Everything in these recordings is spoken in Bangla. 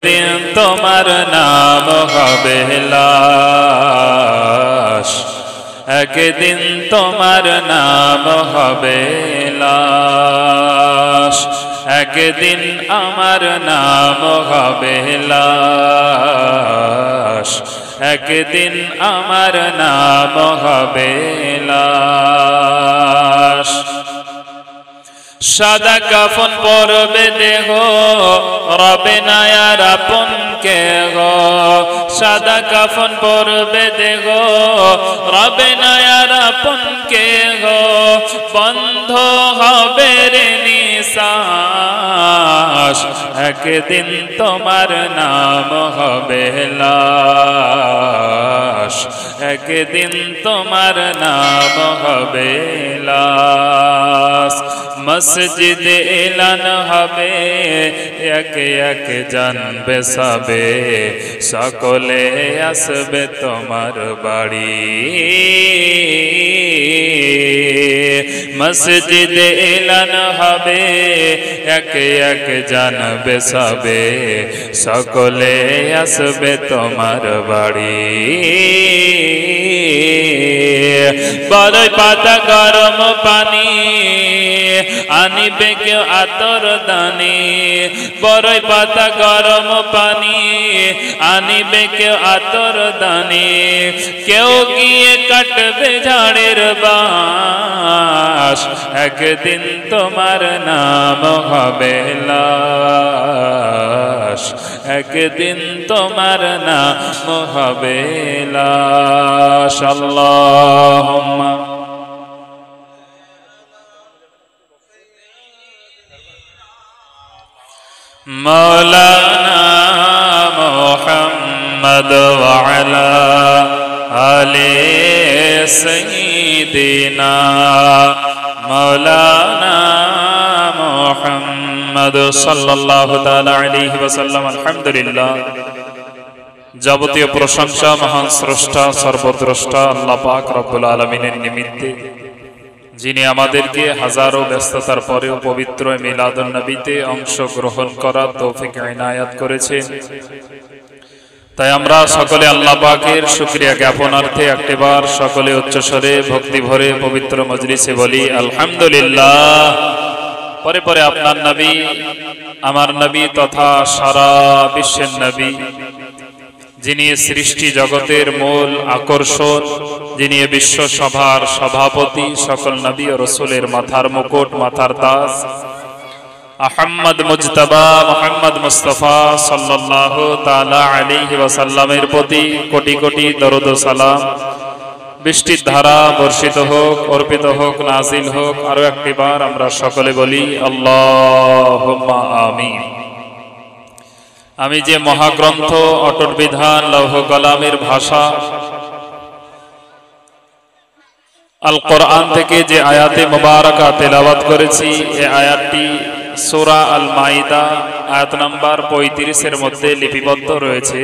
দিন তোমার নাম হবে লাশ, একদিন তোমার নাম হবে লাশ, একদিন আমার নাম হবে লাশ, একদিন আমার নাম হবে লাশ। সাদা কাফন পরবে দেহ রবে না আর আপন কে গো, সাদা কাফন পরবে দেহ রবে না আর আপন কে গো, বন্ধ হবে রে নিঃশ্বাস, একদিন তোমার নাম হবে লাশ, একদিন তোমার নাম হবে লাশ। মসজিদ এলান হবে একে একে জানবে সবে, সকলে আসবে তোমার বাড়ি। মসজিদ এলান হবে একে একে জানবে সবে, সকলে আসবে তোমার বাড়ি। বড়ই পাতা গরম পানি আনিবে কেউ আতর দানি, বড়ই পাতা গরম পানি আনিবে কেউ আতর দানি, কেউ গিয়ে কাটবে ঝাড়ের বাঁশ, একদিন তোমার নাম হবে লাশ, একদিন তোমার নাম হবে লাশ। আল্লাহুম্মা মৌলানা মুহাম্মদ ওয়া আলা আলি সাইয়্যিদিনা মৌলানা মুহাম্মদ সাল্লাল্লাহু তাআলা আলাইহি ওয়াসাল্লাম। আলহামদুলিল্লাহ, যাবতীয় প্রশংসা মহান স্রষ্টা সর্বদ্রষ্টা আল্লাহ পাক রব্বুল আলামিনের নিমিত্তে, যিনি আমাদেরকে হাজারো ব্যস্ততার পরেও পবিত্র মিলাদুন নবীতে অংশগ্রহণ করার তৌফিক ইনায়াত করেছেন। তাই আমরা সকলে আল্লাহ পাকের শুকরিয়া জ্ঞাপনার্থে একটিবার সকলে উচ্চস্বরে ভক্তি ভরে পবিত্র মজলিসে বলি আলহামদুলিল্লাহ। পরে পরে আপনার নবী, আমার নবী তথা সারা বিশ্বের নবী, যিনি সৃষ্টি জগতের মূল আকর্ষণ, যিনি বিশ্ব সভার সভাপতি, সকল নবী ও রাসূলের মাথার মুকুট, মাথার তাজ, আহমদ মুজতবা মুহাম্মদ মুস্তাফা সাল্লাল্লাহু তাআলা আলাইহি ওয়াসাল্লামের প্রতি কোটি কোটি দরুদ ও সালাম বৃষ্টির ধারা বর্ষিত হোক, অর্পিত হোক, নাজিল হোক। আরো একটিবার আমরা সকলে বলি আল্লাহুম্মা আমিন। আমি যে মহাগ্রন্থ অটুট বিধান লৌহ কলামের ভাষা আল কোরআন থেকে যে আয়াতে মুবারাকা তেলাওয়াত করেছি, এই আয়াতটি সূরা আল মাইদা আয়াত নাম্বার 35 মধ্যে লিপিবদ্ধ রয়েছে।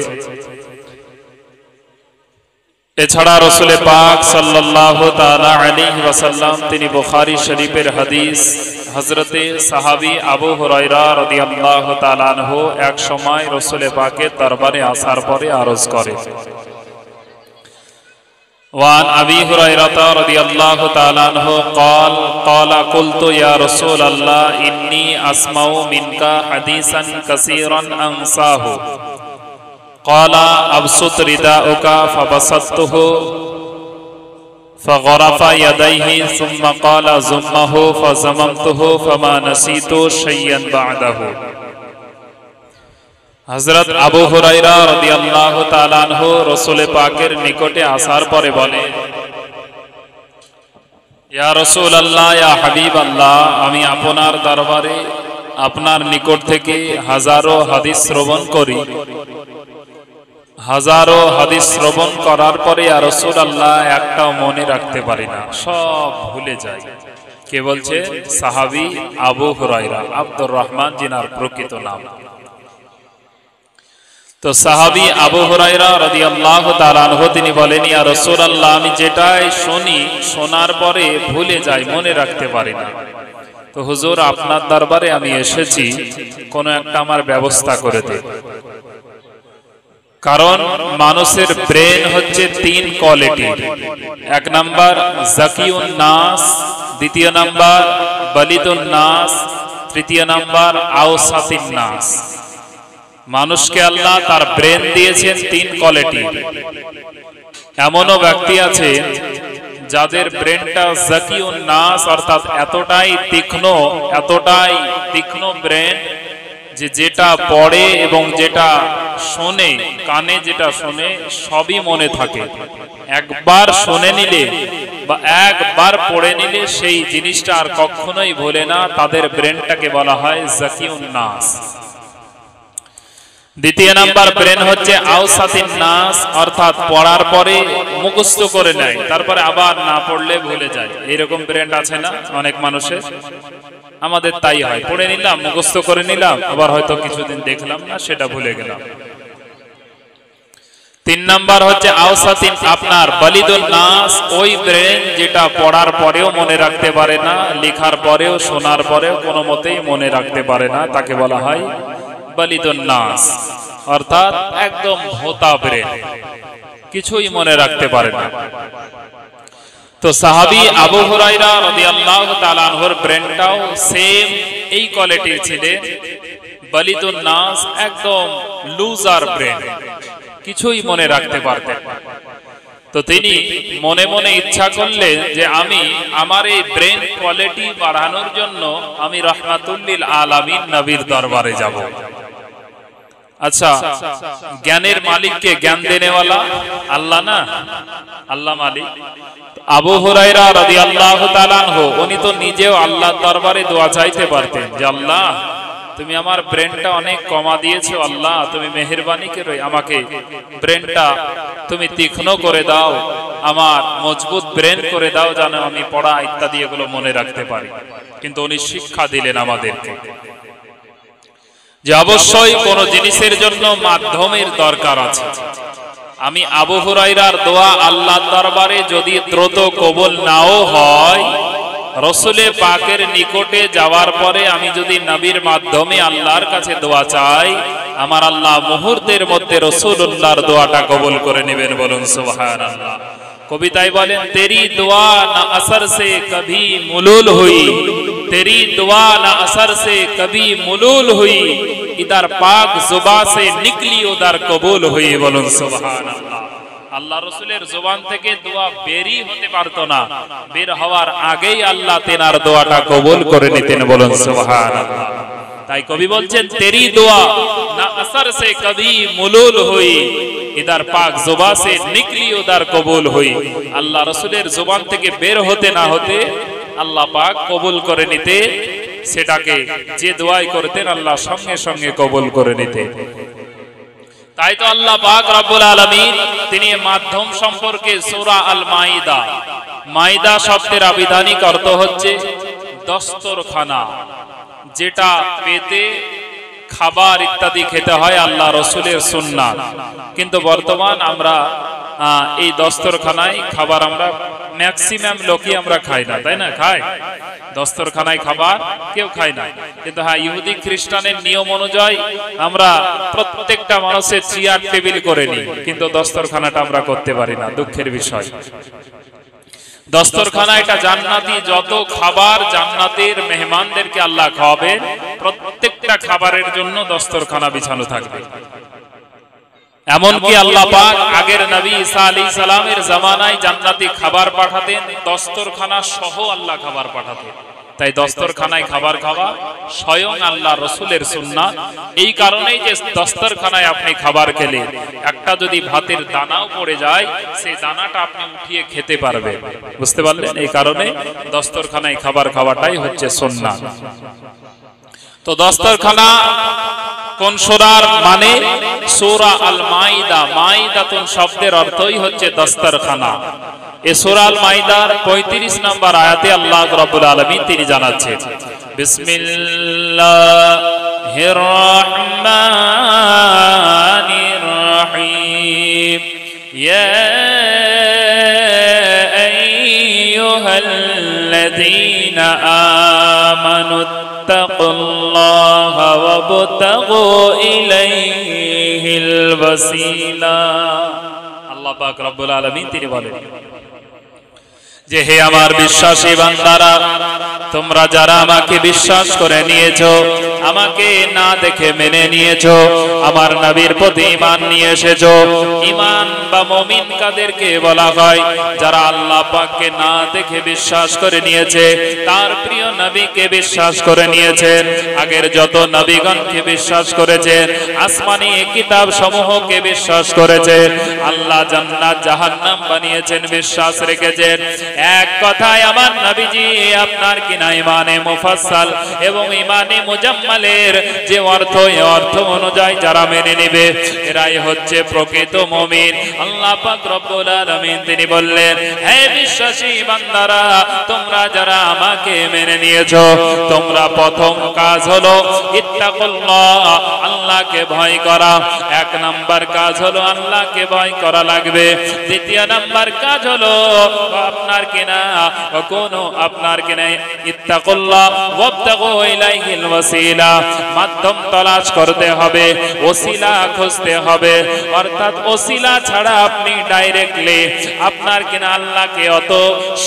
এছাড়া রাসূল পাক সাল্লাল্লাহু তাআলা আলাইহি ওয়াসাল্লাম তিনি বুখারী শরীফের হাদিস হযরতে সাহাবী আবু হুরায়রা রাদিয়াল্লাহু তাআলা আনহু এক সময় রাসূল পাকের দরবারে আসার পরে আরজ করে, وعن أبي هريرة رضي الله تعالى عنه قال قلت يا رسول الله إني أسمع منك حديثا كثيرا أنساه قال أبسط رداءك فبسطته فغرف يديه ثم قال زمه فزممته فما نسيت شيئا بعده। হযরত আবু হুরায়রা রাদিয়াল্লাহু তাআলা আনহু রাসূল পাকের নিকটে আসার পরে বলে, ইয়া রাসূলুল্লাহ, ইয়া হাবিবাল্লাহ, আমি আপনার দরবারে আপনার নিকট থেকে হাজারো হাদিস শ্রবণ করি। হাজারো হাদিস শ্রবণ করার পরে ইয়া রাসূলুল্লাহ একটাও মনে রাখতে পারি না, সব ভুলে যাই। কে বলছে? সাহাবী আবু হুরায়রা, আব্দুর রহমান জিনার প্রকৃত নাম। তো সাহাবী আবু হুরায়রা রাদিয়াল্লাহু তাআলা আনহু তিনি বলেন, ইয়া রাসূলুল্লাহ, আমি যেটাই শুনি শোনার পরে ভুলে যাই, মনে রাখতে পারি না। তো হুজুর আপনার দরবারে আমি এসেছি, কোনো একটা আমার ব্যবস্থা করে দিন। কারণ মানুষের ব্রেন হচ্ছে 3 কোয়ালিটি। 1 নাম্বার জাকিউন নাস, দ্বিতীয় নাম্বার বালিদুন নাস, তৃতীয় নাম্বার আওসাতিন নাস। মানুষকে আল্লাহ তার ব্রেন দিয়েছেন 3 কোয়ালিটি। এমনও ব্যক্তি আছে যাদের ব্রেনটা জাকিউন নাস, অর্থাৎ এতটাই তীক্ষ্ণ ব্রেন যে যেটা পড়ে এবং যেটা শোনে, কানে যেটা শোনে সবই মনে থাকে। একবার শুনে নিলে বা একবার পড়ে নিলে সেই জিনিসটা আর কখনোই ভোলে না। তাদের ব্রেনটাকে বলা হয় জাকিউন নাস। দ্বিতীয় নাম্বার ব্রেন হচ্ছে আওসাতিন নাস, অর্থাৎ পড়ার পরে মুখস্থ করে নেয়, তারপরে আবার না পড়লে ভুলে যায়। এরকম ব্রেন আছে না অনেক মানুষের? আমাদের তাই হয়, পড়ে নিলাম, মুখস্থ করে নিলাম, আবার হয়তো কিছুদিন দেখলাম না, সেটা ভুলে গেলাম। 3 নাম্বার হচ্ছে আওসাতিন আপনার বালিদুন নাস, ওই ব্রেন যেটা পড়ার পরেও মনে রাখতে পারে না, লেখার পরেও শোনার পরেও কোনো মতেই মনে রাখতে পারে না, তাকে বলা হয় বালিদুন নাস, অর্থাৎ একদম ভোতা ব্রেন, কিছুই মনে রাখতে পারে না। তো সাহাবী আবু হুরায়রা রাদিয়াল্লাহু তাআলা আনহুর ব্রেনটাও সেম এই কোয়ালিটির ছিলেন, বালিদুন নাস, একদম লুজার ব্রেন, কিছুই মনে রাখতে পারতেন। তো তিনি মনে মনে ইচ্ছা করলেন যে আমি আমার এই ব্রেন কোয়ালিটি বাড়ানোর জন্য আমি রাহমাতুল লিল আলামিন নবীর দরবারে যাব। আচ্ছা, জ্ঞানের মালিককে জ্ঞান দেনেওয়ালা আল্লাহ না? আল্লাহ মালিক। আবু হুরায়রা রাদিয়াল্লাহু তাআলা আনহু উনি তো নিজেও আল্লাহর দরবারে দোয়া চাইতে পারতেন যে আল্লাহ তুমি আমার ব্রেনটা অনেক কমা দিয়েছো, আল্লাহ তুমি মেহেরবানি করে আমাকে ব্রেনটা তুমি তীক্ষ্ণ করে দাও, আমার মজবুত ব্রেন করে দাও যেন আমি পড়া ইত্যাদি এগুলো মনে রাখতে পারি। কিন্তু উনি শিক্ষা দিলেন আমাদেরকে যে অবশ্যই কোন জিনিসের জন্য মাধ্যমের দরকার আছে। আমি আবু হুরায়রার দোয়া আল্লাহর দরবারে যদি দ্রুত কবুল নাও হয়, রাসূলে পাকের নিকটে যাওয়ার পরে আমি যদি নবীর মাধ্যমে আল্লাহর কাছে দোয়া চাই, আমার আল্লাহ মুহূর্তের মধ্যে রাসূলুল্লাহর দোয়াটা কবুল করে নেবেন। বলুন সুবহানাল্লাহ। কবিতায় বলেন তেরি দোয়া না আসর সে কভি মুলুল হুই, তেরি দোয়া না আসর সে কভি মুলুল হুই, ইদার পাক জুবা সে নিকলি উদার কবুল হুই। বলুন সুবহানাল্লাহ। আল্লাহ রাসূলের জবান থেকে দোয়া বেরি হতে পারতো না, বের হওয়ার আগেই আল্লাহ তেনার দোয়াটা কবুল করে নিতেন। বলুন সুবহানাল্লাহ। তাই কবি বলছেন তেরি দোয়া না আসর সে কভি মুলুল হুই, ইদার পাক জুবা সে নিকলি উদার কবুল হুই। আল্লাহ রাসূলের জবান থেকে বের হতে না হতে আল্লাহ পাক কবুল করে নিতে, সেটাকে যে দোয়াই করতেন আল্লাহ সঙ্গে সঙ্গে কবুল করে নিতেন। তাই তো আল্লাহ পাক রব্বুল আলামিন তিনি মাধ্যম সম্পর্কে সূরা আল মাইদা, মাইদা শব্দের আবিধানিক অর্থ হচ্ছে দস্তরখানা, যেটা পেতে খাবার ইত্যাদি খেতে হয় আল্লাহ রাসূলের সুন্নাত। কিন্তু বর্তমান আমরা এই দস্তরখানায় খাবার আমরা ম্যাক্সিমাম লোকই আমরা খাই না, তাই না? খাই দস্তরখানায় খাবার কেউ খায় না। কিন্তু হ্যাঁ, ইহুদি খ্রিস্টানের নিয়ম অনুযায়ী আমরা প্রত্যেকটা মানুষের চেয়ার টেবিল করে নিই, কিন্তু দস্তরখানাটা আমরা করতে পারি না, দুঃখের বিষয়। দস্তরখানা এটা জান্নাতি, যত খাবার জান্নাতের মেহমানদেরকে আল্লাহ খাওয়াবেন, প্রত্যেকটা খাবারের জন্য দস্তরখানা বিছানো থাকবে। এমনকি আল্লাহ পাক আগের নবী ঈসা আলাইহিস সালামের জামানায় জান্নাতি খাবার পাঠাতেন, দস্তরখানা সহ আল্লাহ খাবার পাঠাতেন। তাই দস্তরখানায় খাবার খাওয়া স্বয়ং আল্লাহ রাসূলের সুন্নাত। এই কারণেই যে দস্তরখানায় আপনি খাবার খেলে একটা যদি ভাতের দানাও পড়ে যায়, সেই দানাটা আপনি উঠিয়ে খেতে পারবেন। বুঝতে পারলেন? এই কারণে দস্তরখানায় খাবার খাওয়াটাই হচ্ছে সুন্নাত। তো দস্তরখানা কোন সূরার মানে? সূরা আল মাইদা। মাইদাতুন শব্দের অর্থই হচ্ছে দস্তরখানা। এই সূরা আল মাইদার 35 নম্বর আয়াতে আল্লাহ রাব্বুল আলামিন তিনি জানাচ্ছেন, বিসমিল্লাহির রহমানির রহিম, ইয়া আইয়ুহাল্লাযীনা আমানু ওয়াবতাগু ইলাইহিল ওয়াসিলা। আল্লাহ পাক রব্বুল আলামিন তিনি বলেন যে হে আমার বিশ্বাসী বান্দারা, তোমরা যারা আমাকে বিশ্বাস করে নিয়েছো, আমাকে না দেখে মেনে নিয়েছো, আমার নবীর প্রতি ঈমান নিয়ে এসেছো। ঈমান বা মুমিন কাদেরকে বলা হয়? যারা আল্লাহ পাককে না দেখে বিশ্বাস করে নিয়েছে, তার প্রিয় নবীকে বিশ্বাস করে নিয়েছেন, আগের যত নবীগণকে বিশ্বাস করেছেন, আসমানি কিতাব সমূহকে বিশ্বাস করেছে, আল্লাহ জান্নাত জাহান্নাম বানিয়েছেন বিশ্বাস রেখেছেন। এক কথায় আমার নবীজি আপনার কিনা ইমানে মুফাসসাল এবং ইমানে মুজাম্মালের যে অর্থ, এই অর্থ অনুযায়ী যারা মেনে নেবে, এরাই হচ্ছে প্রকৃত মুমিন। আল্লাহ পাক রব্বুল আলামিন তিনি বললেন, হে বিশ্বাসী বান্দারা, তোমরা যারা আমাকে মেনে নিয়েছো, তোমরা প্রথম কাজ হলো ইত্তাকুল্লাহ, আল্লাহকে ভয় করা। এক নাম্বার কাজ হলো আল্লাহকে ভয় করা লাগবে। দ্বিতীয় নাম্বার কাজ হলো আপনার কিনা আপনার কিনা ইত্তাকুল্লাহ ওয়াবতাগু ইলাইহিল ওয়াসিলা, মাধ্যম তলাশ করতে হবে, ওসিলা খুঁজতে হবে। অর্থাৎ ওসিলা ছাড়া আপনি ডাইরেক্টলি আপনার কিনা আল্লাহকে অত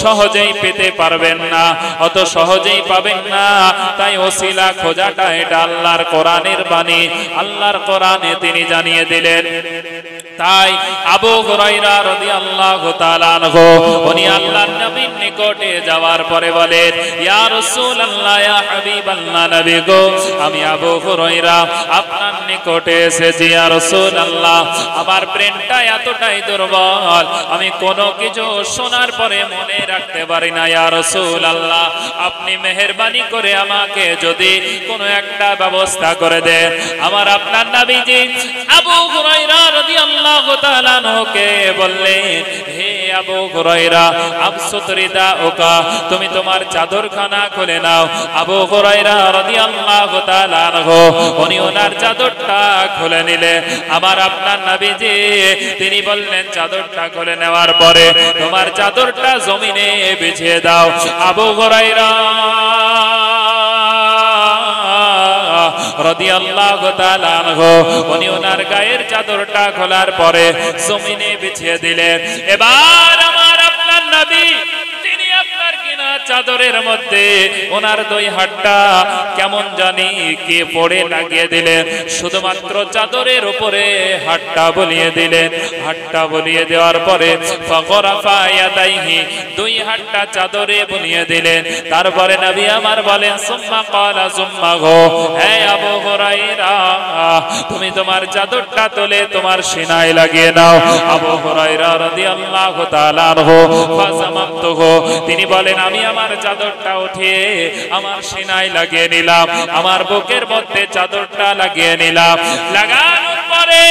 সহজেই পেতে পারবেন না, অত সহজেই পাবেন না। তাই ওসিলা খোঁজাটা এটা আল্লাহর কোরআনের বাণী, আল্লাহর কোরআনে তিনি জানিয়ে দিলেন। তাই আবু হুরায়রা রাদিয়াল্লাহু তাআলা আনহু উনি আল্লাহর নবীর নিকটে যাওয়ার পরে বলেন, ইয়া রাসূলুল্লাহ, ইয়া হাবিবাল্লাহ, নবী গো, আমি আবু হুরায়রা আপনার নিকটে এসেছি। ইয়া রাসূলুল্লাহ, আমার ব্রেনটা এতটাই দুর্বল, আমি কোনো কিছু শোনার পরে মনে রাখতে পারি না। ইয়া রাসূলুল্লাহ, আপনি মেহেরবানি করে আমাকে যদি কোনো একটা ব্যবস্থা করে দেন। আমার আপনার নবীজি আবু হুরায়রা রাদিয়াল্লাহু তাআলা আনহুকে বললেন, হে আবু হুরায়রা, আবসুত রিদাউকা, তুমি তোমার চাদরখানা খুলে নাও। আবু হুরায়রা রাদিয়াল্লাহু তাআলা আনহু উনি ওনার চাদরটা খুলে নিলেন। আমার আপনার নবীজি তিনি বললেন, চাদরটা খুলে নেওয়ার পরে তোমার চাদরটা জমিনে বিছিয়ে দাও। আবু হুরায়রা রাদিয়াল্লাহু তাআলা আনহু উনি ওনার গায়ের চাদরটা খোলার পরে জমিনে বিছিয়ে দিলেন। এবার আমার আপনার নবী তিনি আপনার কিনা চাদরের মধ্যে ওনার দুই হাতটা কেমন জানি কে পড়ে লাগিয়ে দিলেন। শুধুমাত্র চাদরের উপরে হাতটা বলিয়ে দিলেন। হাতটা বলিয়ে দেওয়ার পরে ফাকরাফা ইয়াদাইহি, দুই হাতটা চাদরে বলিয়ে দিলেন। তারপরে নবী আমার বলেন, সুম্মা ক্বালা সুম্মা গো, হে আবু হুরায়রা, তুমি তোমার চাদরটা তুলে তোমার সিনায় লাগিয়ে নাও। আবু হুরায়রা রাদিয়াল্লাহু তাআলা আনহু ফাযামামতুহু, তিনি বলেন, আমি আমার চাদরটা উঠিয়ে আমার সিনায় লাগিয়ে নিলাম, আমার বুকের মধ্যে চাদরটা লাগিয়ে নিলাম। লাগানোর পরে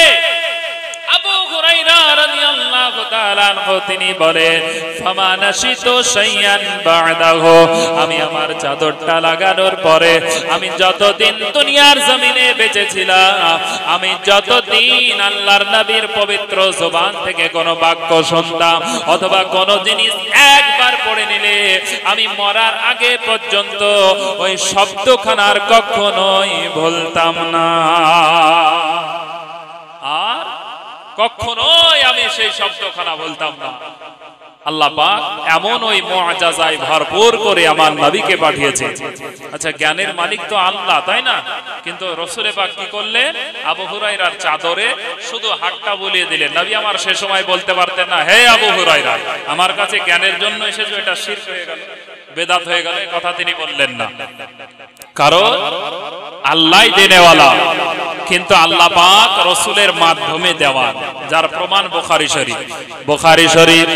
আবু হুরায়রা রাদিয়াল্লাহু তাআলা আনহু তিনি বলেন, ফামা নাশিতু শাইয়ান বা'দাহু, আমি আমার চাদরটা লাগানোর পরে আমি যতদিন দুনিয়ার জমিনে বেঁচে ছিলাম, আমি যতদিন আল্লাহর নবীর পবিত্র জবান থেকে কোনো বাক্য শুনতাম অথবা কোনো জিনিস একবার পড়ে নিলে আমি মরার আগে পর্যন্ত ওই শব্দখানার কখনোই ভুলতাম না, আর কখনোই আমি সেই শব্দখানা বলতাম না। আল্লাহ পাক এমন ওই মুআজাজায় ভরপুর করে আমার নবীকে পাঠিয়েছে। আচ্ছা, জ্ঞানের মালিক তো আল্লাহ, তাই না? কিন্তু রাসূল পাক কি করলেন? আবু হুরায়রার চাদরে শুধু হাতটা বুলিয়ে দিলেন। নবী আমার সে সময় বলতে পারতেন না, হে আবু হুরায়রা, আমার কাছে জ্ঞানের জন্য এসেছো, এটা শিরক হয়ে গেল, বেদাত হয়ে গেল, এই কথা তিনি বললেন না। কারণ আল্লাহই দেনেওয়ালা, কিন্তু আল্লাহ পাক রাসূলের মাধ্যমে দেওয়া, যার প্রমাণ বুখারী শরীফ। বুখারী শরীফ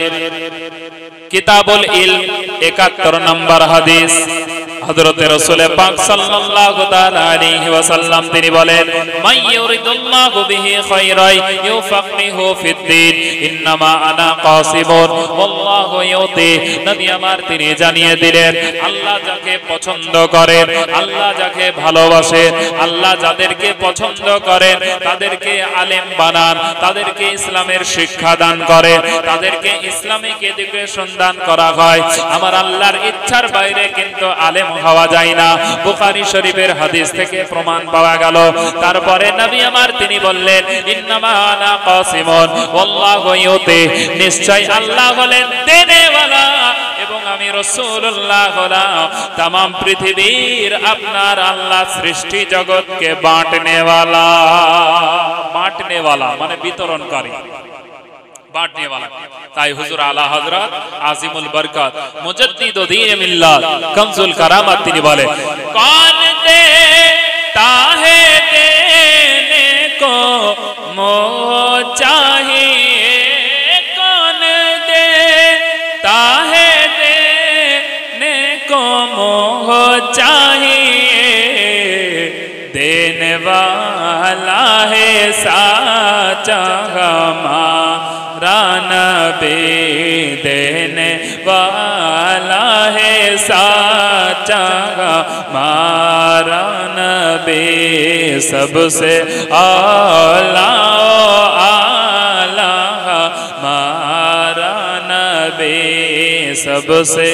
কিতাবুল ইলম ৭১ নম্বর হাদিস, হযরত রাসূল পাক সাল্লাল্লাহু তাআলা আলাইহি ওয়াসাল্লাম তিনি বলেন, মান ইউরিদুল্লাহু বিহি খায়রান ইউফাক্কিহু ফিদ্দীন, ইন্নামা আনা কাসিবুন ওয়াল্লাহু ইউতি। নবী আমার তিনি জানিয়ে দিলেন, আল্লাহ যাকে পছন্দ করেন, আল্লাহ যাকে ভালোবাসেন, আল্লাহ যাদেরকে পছন্দ করেন তাদেরকে আলেম বানান, তাদেরকে ইসলামের শিক্ষা দান করেন, তাদেরকে ইসলামিক এডুকেশন দান করা হয়। আমার আল্লাহর ইচ্ছার বাইরে কিন্তু আলেম হওয়া যায় না। বুখারী শরীফের হাদিস থেকে প্রমাণ পাওয়া গেল। তারপরে নবী আমার তিনি বললেন, ইন্নামা আনা কাসিমুন ওয়াল্লাহু ইউতি, নিশ্চয় আল্লাহ হলেন দেনেওয়ালা এবং আমি রাসূলুল্লাহ হলাম तमाम পৃথিবীর আপনার আল্লাহ সৃষ্টি জগৎকে বাঁটনেওয়ালা। বাঁটনেওয়ালা মানে বিতরণকারী, বাঁটনেওয়ালা। তাই হুজুর আলা হযরত আজিমুল বরকত মুজাদ্দিদ দ্বীন মিল্লাত কনজুল কারামাত তিনি বলে, কौन देता है देने को मोह चाहिए, कौन देता है देने को मोह चाहिए, देने वाला है साचा हमारा नबी, देने वाला है साचा हमारा नबी, सबसे आला आला हमारा नबी, सबसे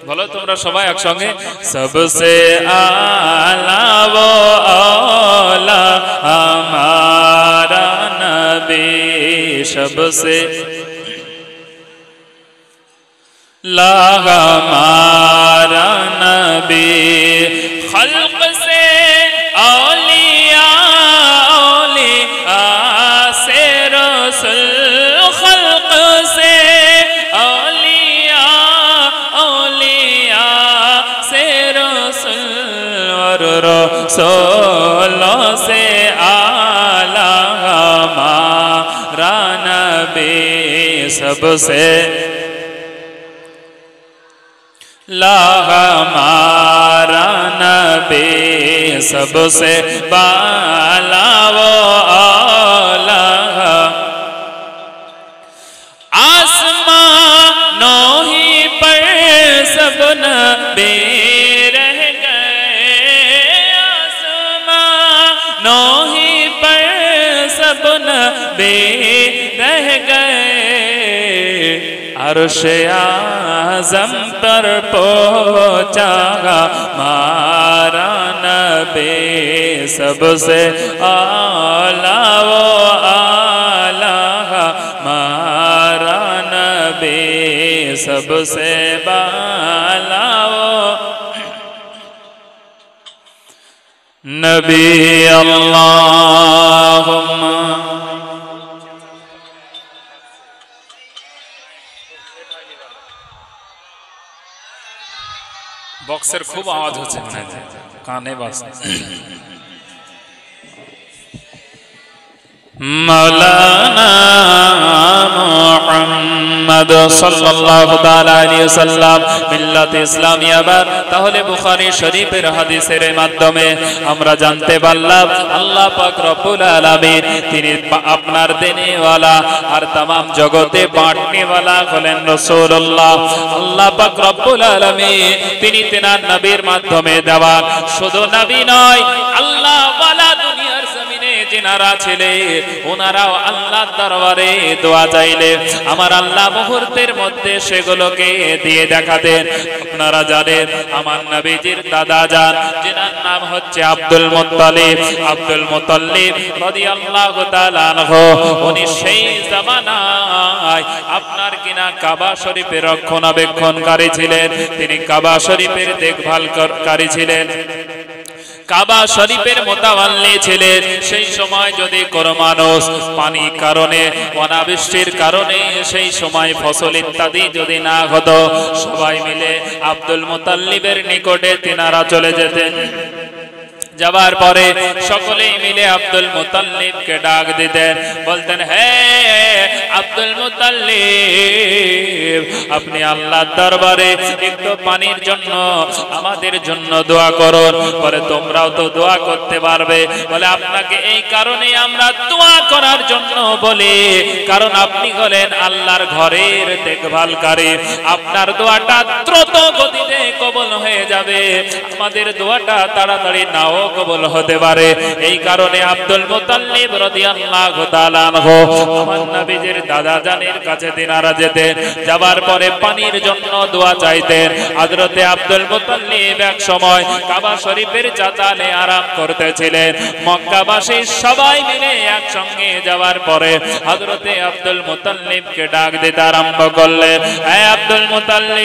बोलो तुमरा सबाई एकसंगे, सबसे आला वो आला हमारा नबी, सबसे ला हमारा नबी, खल्क से औलिया औलिया से रसूल, खल्क से औलिया औलिया से रसूल, और रसूलों से आला हमारा नबी, सबसे ला हमारा नबी, सबसे बाला वो आला, आसमानों ही पर सब नबी रह गए, आसमानों ही पर सब नबी रह गए, अर्श आज़म पर पहुँचा हमारा नबी, सबसे आला वो आला हमारा नबी, सबसे बाला वो नबी। अल्लाहुम्मा বক্সের খুব আওয়াজ হচ্ছে মনে হয়, কানে বাজছে। মাওলানা মুহাম্মদ সাল্লাল্লাহু তাআলা আলাইহি ওয়াসাল্লাম মিল্লাত ইসলামিয়াবার। তাহলে বুখারী শরীফের হাদিসের মাধ্যমে আমরা জানতে পারলাম আল্লাহ পাক রব্বুল আলামিন তিনি আপনার দেনেওয়ালা আর तमाम জগতে বাঁটনেওয়ালা হলেন রাসূলুল্লাহ। আল্লাহ পাক রব্বুল আলামিন তিনি তেনার নবীর মাধ্যমে দেওয়া শুধু নবী নয়, আল্লাহ ওয়ালা দুনিয়ার জমিনে যারা ছিলেন ওনারাও আল্লাহর দরবারে দোয়া চাইলে আমার আল্লাহ মুহূর্তের মধ্যে সেগুলোকে দিয়ে দেখাতেন। আপনারা জানেন আমার নবীজির দাদা যান যার নাম হচ্ছে আব্দুল মুত্তালিব, আব্দুল মুত্তালিব রাদিয়াল্লাহু তাআলা আনহু উনি সেই জামানায় আপনার কিনা কাবা শরীফের রক্ষণাবেক্ষণকারী ছিলেন, তিনি কাবা শরীফের দেখভালকারী ছিলেন, কাবা শরীফের মোতাওয়াল্লি ছিলেন। সেই সময় যদি কোনো মানুষ পানির কারণে অনাবৃষ্টির কারণে সেই সময় ফসল ইত্যাদি যদি না হতো সবাই মিলে আব্দুল মুত্তালিবের নিকটে তিনারা চলে যেতেন। যাবার পরে সকলেই মিলে আব্দুল মুত্তালিবকে ডাক দিতেন, বলতেন হে আব্দুল মুত্তালিব আপনি আল্লাহর দরবারে একটু পানির জন্য আমাদের জন্য দোয়া করুন। বলে তোমরাও তো দোয়া করতে পারবে। বলে আপনাকে এই কারণে আমরা দোয়া করার জন্য বলি কারণ আপনি হলেন আল্লাহর ঘরের দেখভালকারী, আপনার দোয়াটা দ্রুত গতিতে কবুল হয়ে যাবে, আমাদের দোয়াটা তাড়াতাড়ি নাও কবুল হতে পারে। এই কারণে আব্দুল মুতাল্লিব রাদিয়াল্লাহু তাআলা আনহু আমার নবীজির দাদা জানের কাছে তিনারা যেতেন, যাবার পরে পানির জন্য দোয়া চাইতেন। হযরতে আব্দুল মুতাল্লিব এক সময় কাবা শরীফের চাতালে আরাম করতেছিলেন। মক্কাবাসী সবাই মিলে একসঙ্গে যাওয়ার পরে হযরতে আব্দুল মুতাল্লিবকে ডাক দিতে আরম্ভ করলেন, হে আব্দুল মুতাল্লিব,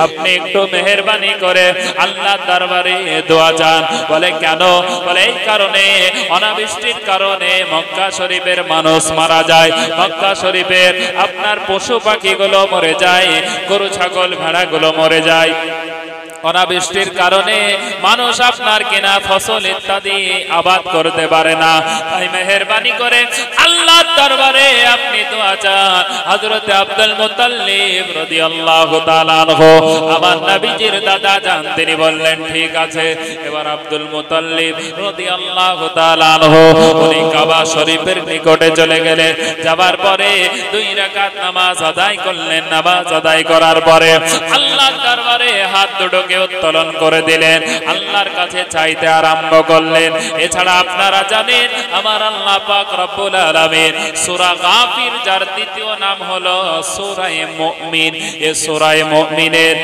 আপনি একটু মেহেরবানি করে আল্লাহর দরবারে দোয়া চান। বলে কেন? বলে এই কারণে অনাবৃষ্টির কারণে মক্কা শরীফের মানুষ মারা যায়, মক্কা শরীফের আপনার পশু পাখিগুলো মরে যায়, গরু ছাগল ভেড়াগুলো মরে যায়। অনাবৃষ্টির কারণে মানুষ আপনার কেনা ফসল ইত্যাদি আবাদ করতে পারে না। তাই মেহেরবানি করে আল্লাহর দরবারে আপনি দোয়া চান। হযরত আব্দুল মুতাল্লিব রাদিয়াল্লাহু তাআলা আনহু আমার নবীজির দাদা জান তিনি বললেন ঠিক আছে। এবার আব্দুল মুতাল্লিব রাদিয়াল্লাহু তাআলা আনহু উনি কাবা শরীফের নিকটে চলে গেলেন। যাবার পরে 2 রাকাত নামাজ আদায় করলেন। নামাজ আদায় করার পরে আল্লাহর দরবারে হাত দুটোকে উত্তোলন করে দিলেন, আল্লাহর কাছে চাইতে আরম্ভ করলেন। এছাড়া আপনারা জানেন আমার আল্লাহ পাক রব্বুল আলামিন সূরা গাফির যার দ্বিতীয় নাম হলো সূরা মুমিন, এই সূরা মুমিনের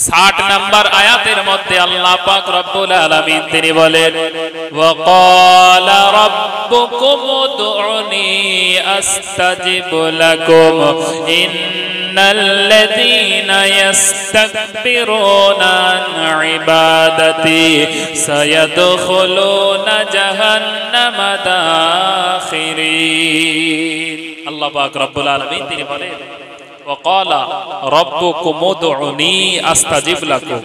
60 নম্বর আয়াতের মধ্যে আল্লাহ পাক রব্বুল আলামিন তিনি বলেন, ওয়া ক্বালা রাব্বুকুম উদউনি আস্তাজিব লাকুম ইন্নাল্লাযীনা ইস্তাকবিরুনা আন ইবাদাতি সায়াদখুলুনা জাহান্নামা দাখিরিন। আল্লাহ পাক রব্বুল আলামিন তিনি বলেন, ওয়াকালা রাব্বুকুম উদউনি আস্তাজিব লাকুম।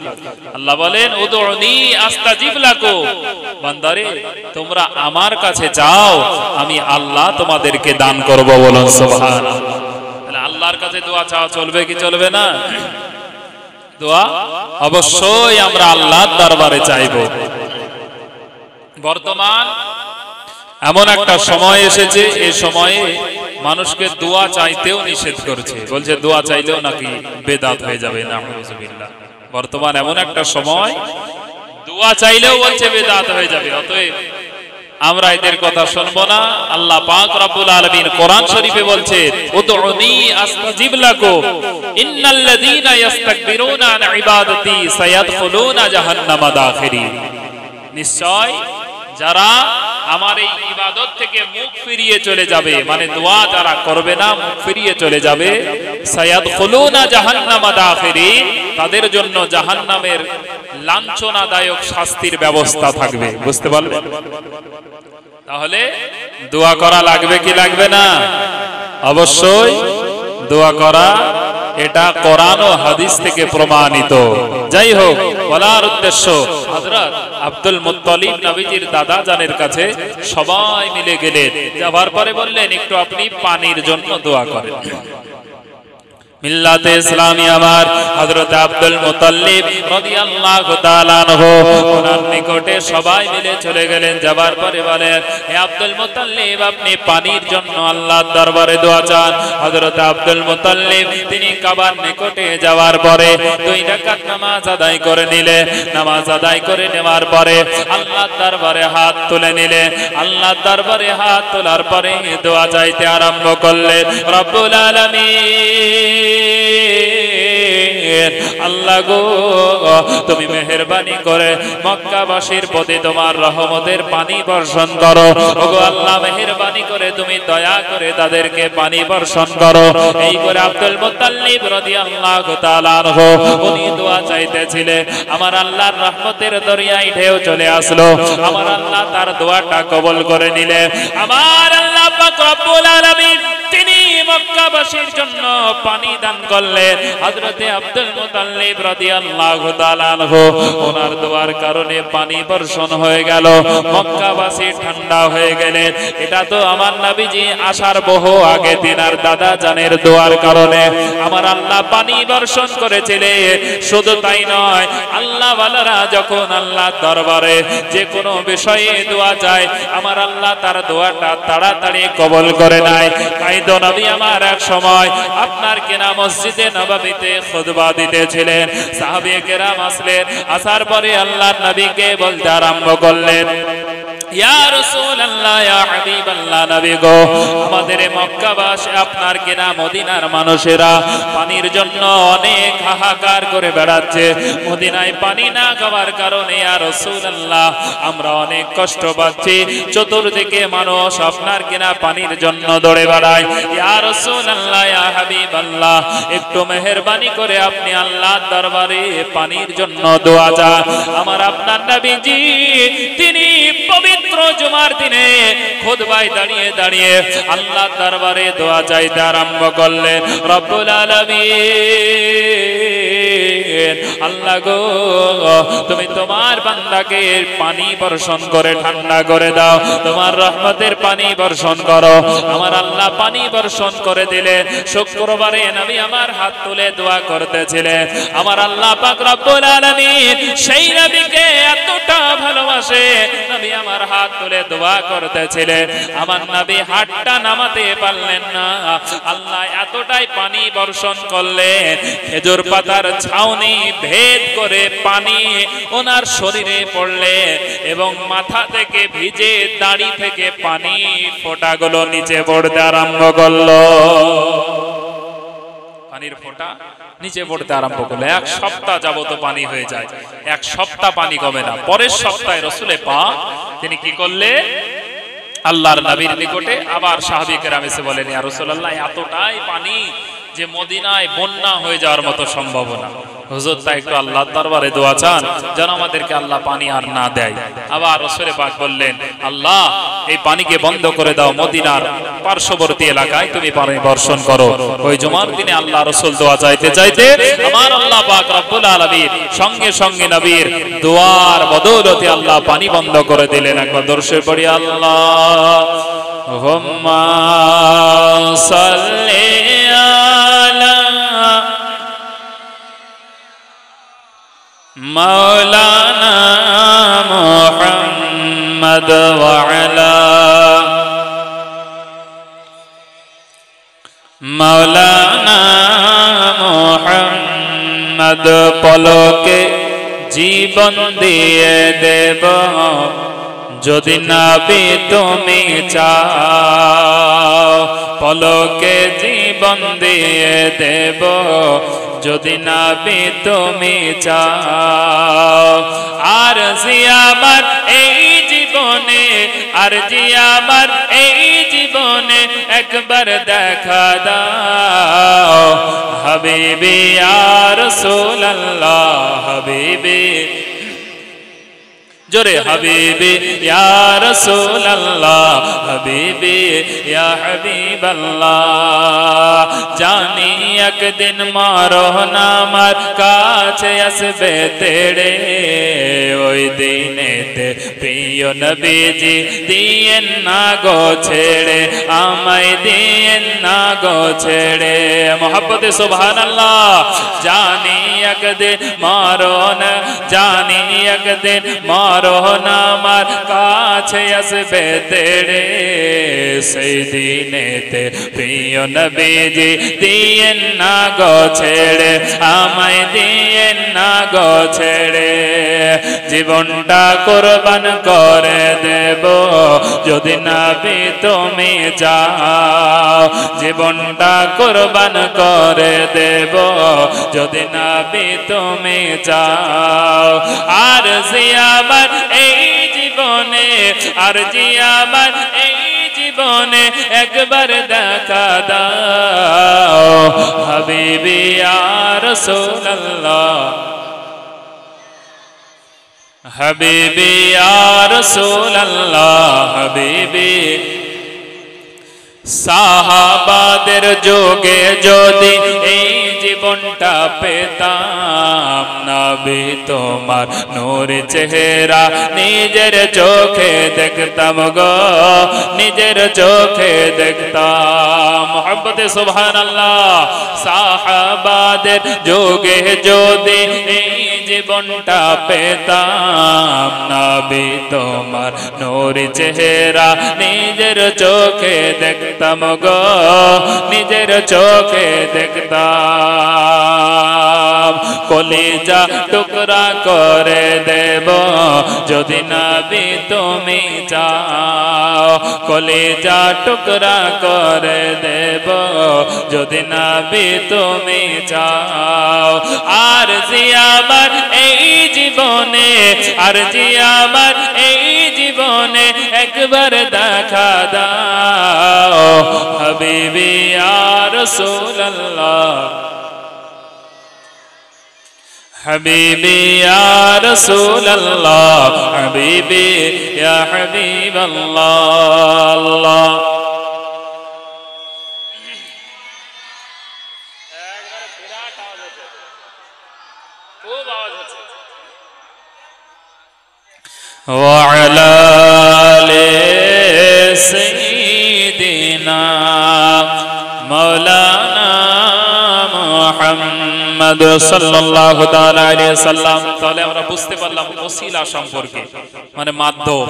আল্লাহ বলেন উদউনি আস্তাজিব লাকুম, বান্দারে তোমরা আমার কাছে যাও, আমি আল্লাহ তোমাদেরকে দান করব। বলুন সুবহানাল্লাহ। তাহলে আল্লাহর কাছে দোয়া চাওয়া চলবে কি চলবে না? দোয়া অবশ্যই আমরা আল্লাহর দরবারে চাইব। বর্তমান এমন একটা সময় এসেছে, এই সময়ে মানুষকে দোয়া চাইতেও নিষেধ করছে, বলছে দোয়া চাইলেও নাকি বেদাত হয়ে যাবে। নাউযুবিল্লাহ। বর্তমান এমন একটা সময় দোয়া চাইলেও বলছে বেদাত হয়ে যাবে। অতএব আমরা এদের কথা শুনবো না। আল্লাহ পাক রব্বুল আলামিন কোরআন শরীফে বলছে উদউনি আস্তাজিব লাকুম ইন্নাল্লাযীনা ইস্তাকবিরুনা আন ইবাদাতি সায়াদখুলুনা জাহান্নামা দাখিরিন। নিশ্চয় যারা আমার এই ইবাদত থেকে মুখ ফিরিয়ে চলে যাবে, মানে দোয়া যারা করবে না, মুখ ফিরিয়ে চলে যাবে, সায়াদখুলুনা জাহান্নামা দাখিরিন, তাদের জন্য জাহান্নামের লাঞ্ছনাদায়ক শাস্তির ব্যবস্থা থাকবে। বুঝতে পারলেন? তাহলে দোয়া করা লাগবে কি লাগবে না? অবশ্যই দোয়া করা, এটা কোরআন ও হাদিস থেকে প্রমাণিত। যাই হোক, বলার উদ্দেশ্য হযরত আব্দুল মুত্তালিব নবীজির দাদা জানের কাছে সবাই মিলে গেলেন। যাবার পরে বললেন একটু আপনি পানির জন্য দোয়া করেন। মিল্লাতে ইসলামী আমার হযরত আব্দুল মুত্তালিব রাদিয়াল্লাহু তাআলা আনহু ওনার নিকটে সবাই মিলে চলে গেলেন। যাবার পরে বলেন, হে আব্দুল মুত্তালিব আপনি পানির জন্য আল্লাহর দরবারে দোয়া চান। হযরত আব্দুল মুত্তালিব তিনি কাবার নিকটে যাওয়ার পরে 2 রাকাত নামাজ আদায় করে নিলেন। নামাজ আদায় করে নেওয়ার পরে আল্লাহর দরবারে হাত তুলে নিলেন। আল্লাহর দরবারে হাত তোলার পরে দোয়া চাইতে আরম্ভ করলেন, রব্বুল আলামিন আল্লাহ গো, তুমি মেহেরবানি করে মক্কাবাসীর প্রতি তোমার রহমতের পানি বর্ষণ করো। ওগো আল্লাহ, মেহেরবানি করে তুমি দয়া করে তাদেরকে পানি বর্ষণ করো। এই করে আব্দুল মুত্তালিব রাদিয়াল্লাহু তাআলা আনহু উনি দোয়া চাইতেছিলেন। আমার আল্লাহর রহমতের দরিয়ায় ঢেউ চলে আসলো। আমার আল্লাহ তার দোয়াটা কবুল করে নিলেন। আমার আল্লাহ পাক রব্বুল আলামিন তিনি মক্কাবাসীর জন্য পানি দান করলেন। হযরতে আব্দুল মুত্তালিব রাদিয়াল্লাহু তাআলা আনহু ওনার দোয়ার কারণে পানি বর্ষণ হয়ে গেল, মক্কাবাসী ঠান্ডা হয়ে গেলেন। এটা তো আমার নবীজি আসার বহু আগে তিনার দাদা জানের দোয়ার কারণে আমার আল্লাহ পানি বর্ষণ করেছিলেন। শুধু তাই নয়, আল্লাহ ওয়ালারা যখন আল্লাহর দরবারে যে কোনো বিষয়ে দোয়া চায়, আমার আল্লাহ তার দোয়াটা তাড়াতাড়ি কবুল করে নেয়। তাই তো নবী আমার এক সময় আপনার কেনা মসজিদে নববীতে খুতবা দিতেছিলেন, সাহাবায়ে কেরাম আসলেন, আসার পরে আল্লাহর নবীকে বলতে আরম্ভ করলেন, ইয়া রাসূলুল্লাহ, ইয়া হাবিবাল্লাহ, নবী গো, আমাদের মক্কাবাসী আপনার কেনা মদিনার মানুষেরা পানির জন্য অনেক হাহাকার করে বেড়াচ্ছে। মদিনায় পানি না খাওয়ার কারণে ইয়া রাসূলুল্লাহ আমরা অনেক কষ্ট পাচ্ছি। চতুর্দিকে মানুষ আপনার কেনা পানির জন্য দৌড়ে বেড়ায়। ইয়া রাসূলুল্লাহ, ইয়া হাবিবাল্লাহ, একটু মেহেরবানি করে আপনি আল্লাহর দরবারে পানির জন্য দোয়া চান। আমার আপনার নবীজি তিনি পবিত্র জুমার দিনে খুতবায় দাঁড়িয়ে দাঁড়িয়ে আল্লাহর দরবারে দোয়া চাইতে আরম্ভ করলেন, রব্বুল আলামিন, আল্লাহ গো, তুমি তোমার বান্দাকে পানি বর্ষণ করে ঠান্ডা করে দাও, তোমার রহমতের পানি বর্ষণ করো। আমার আল্লাহ পানি বর্ষণ করে দিলেন। শুক্রবারে নবী আমার হাত তুলে দোয়া করতেছিলেন। আমার আল্লাহ পাক রব্বুল আলামিন সেই নবীকে এতটা ভালোবাসে, নবী আমার হাত তুলে দোয়া করতেছিলেন, আমার নবী হাতটা নামাতে পারলেন না। আল্লাহ এতটাই পানি বর্ষণ করলেন, খেজুর পাতার ছাউনি ভেদ করে পানি ওনার শরীরে পড়লে এবং মাথা থেকে ভিজে দাড়ি থেকে পানি ফোঁটাগুলো নিচে পড়তে আরম্ভ করলো। পানির ফোঁটা নিচে পড়তে আরম্ভ করলো। এক সপ্তাহ যাবত পানি হয়ে যায়, এক সপ্তাহ পানি কমে না। পরের সপ্তাহে রসুলে পাক তিনি কি করলে, আল্লাহর নবীর নিকটে আবার সাহাবী কেরাম এসে বলেন, ইয়া রাসূলুল্লাহ এতটাই পানি যে মদিনায় বন্যা হয়ে যাওয়ার মতো সম্ভাবনা। হুজুর তাই একটু আল্লাহর দরবারে দোয়া চান যেন আমাদেরকে আল্লাহ পানি আর না দেয়। আবার রাসূল পাক বললেন, আল্লাহ এই পানিকে বন্ধ করে দাও, মদিনার পার্শ্ববর্তী এলাকায় তুমি পানি বর্ষণ করো। ওই জুমার দিনে আল্লাহ রাসূল দোয়া চাইতে চাইতে আমার আল্লাহ পাক রব্বুল আলামিন সঙ্গে সঙ্গে নবীর দোয়ার বদৌলতে আল্লাহ পানি বন্ধ করে দিলেন। একবার দরুদ পড়ি, আল্লাহুম্মা সাল্লি আলা মাওলানা মুহাম্মদ ওয়া আলা মাওলানা মুহাম্মদ। পলকে জীবন দিয়ে দেব যদি নবী তুমি চাও, পলকে জীবন দিয়ে দেব যদি নবী তুমি চাও। আর জি আমার এই জীবনে, আর জি আমার এই জীবনে একবার দেখা দাও, হাবিবি ইয়া রাসূলুল্লাহ, হাবিবি জোরে, হাবিবি ইয়া রাসূলুল্লাহ, হাবিবি ইয়া হাবিবাল্লাহ। জানি একদিন মরণ আমার কাছে আসবে তেড়ে, ওই দিনেতে প্রিয় নবীজি দিয়েন না গো ছেড়ে, আমায় দিয়েন না গো ছেড়ে। মোহাব্বতে সুবহানাল্লাহ। জানি একদিন মরণ, জানি একদিন মরণ আমার কাছে আসবে তেড়ে, সেই দিনেতে প্রিয় নবীজি দিয়েন না গো ছেড়ে, আমায় দিয়েন না গো ছেড়ে। জীবনটা কুরবান করে দেব যদি নবী তুমি চাও, জীবনটা কুরবান করে দেব যদি নবী তুমি চাও। আর জি আমার এই জীবনে, আর জি আমার এই জীবনে একবার দেখা দাও, হাবিবি ইয়া রাসূলুল্লাহ, হাবিবি ইয়া রাসূলুল্লাহ, হাবিবি। সাহাবাদের যোগে যদি এই জীবনটা পেতাম, নবী তোমার নূর চেহারা নিজের চোখে দেখতাম গো, নিজের চোখে দেখতাম। মুহাব্বতে সুবহানাল্লাহ। সাহাবাদের যুগে যদি এই জীবনটা পেতাম, নবী তোমার নূর চেহারা নিজের চোখে দেখতাম গো, নিজের চোখে দেখতাম। কলিজা টুকরা করে দেব যদি নবী তুমি চাও, কলিজা টুকরা করে দেব যদি নবী তুমি চাও। আর জি আমার এই জীবনে, আর জি আমার এই জীবনে একবার দেখা দাও, হাবিবি ইয়া রাসূলুল্লাহ, হাবিবি ইয়া রাসূলুল্লাহ, হাবিবি ইয়া হাবিবাল্লাহ। وعلى آل سيدنا مولانا محمد সাল্লাল্লাহু তাআলা আলাইহি সাল্লাম। তাহলে আমরা বুঝতে পারলাম ওসিলা সম্পর্কে, মানে মাধ্যম।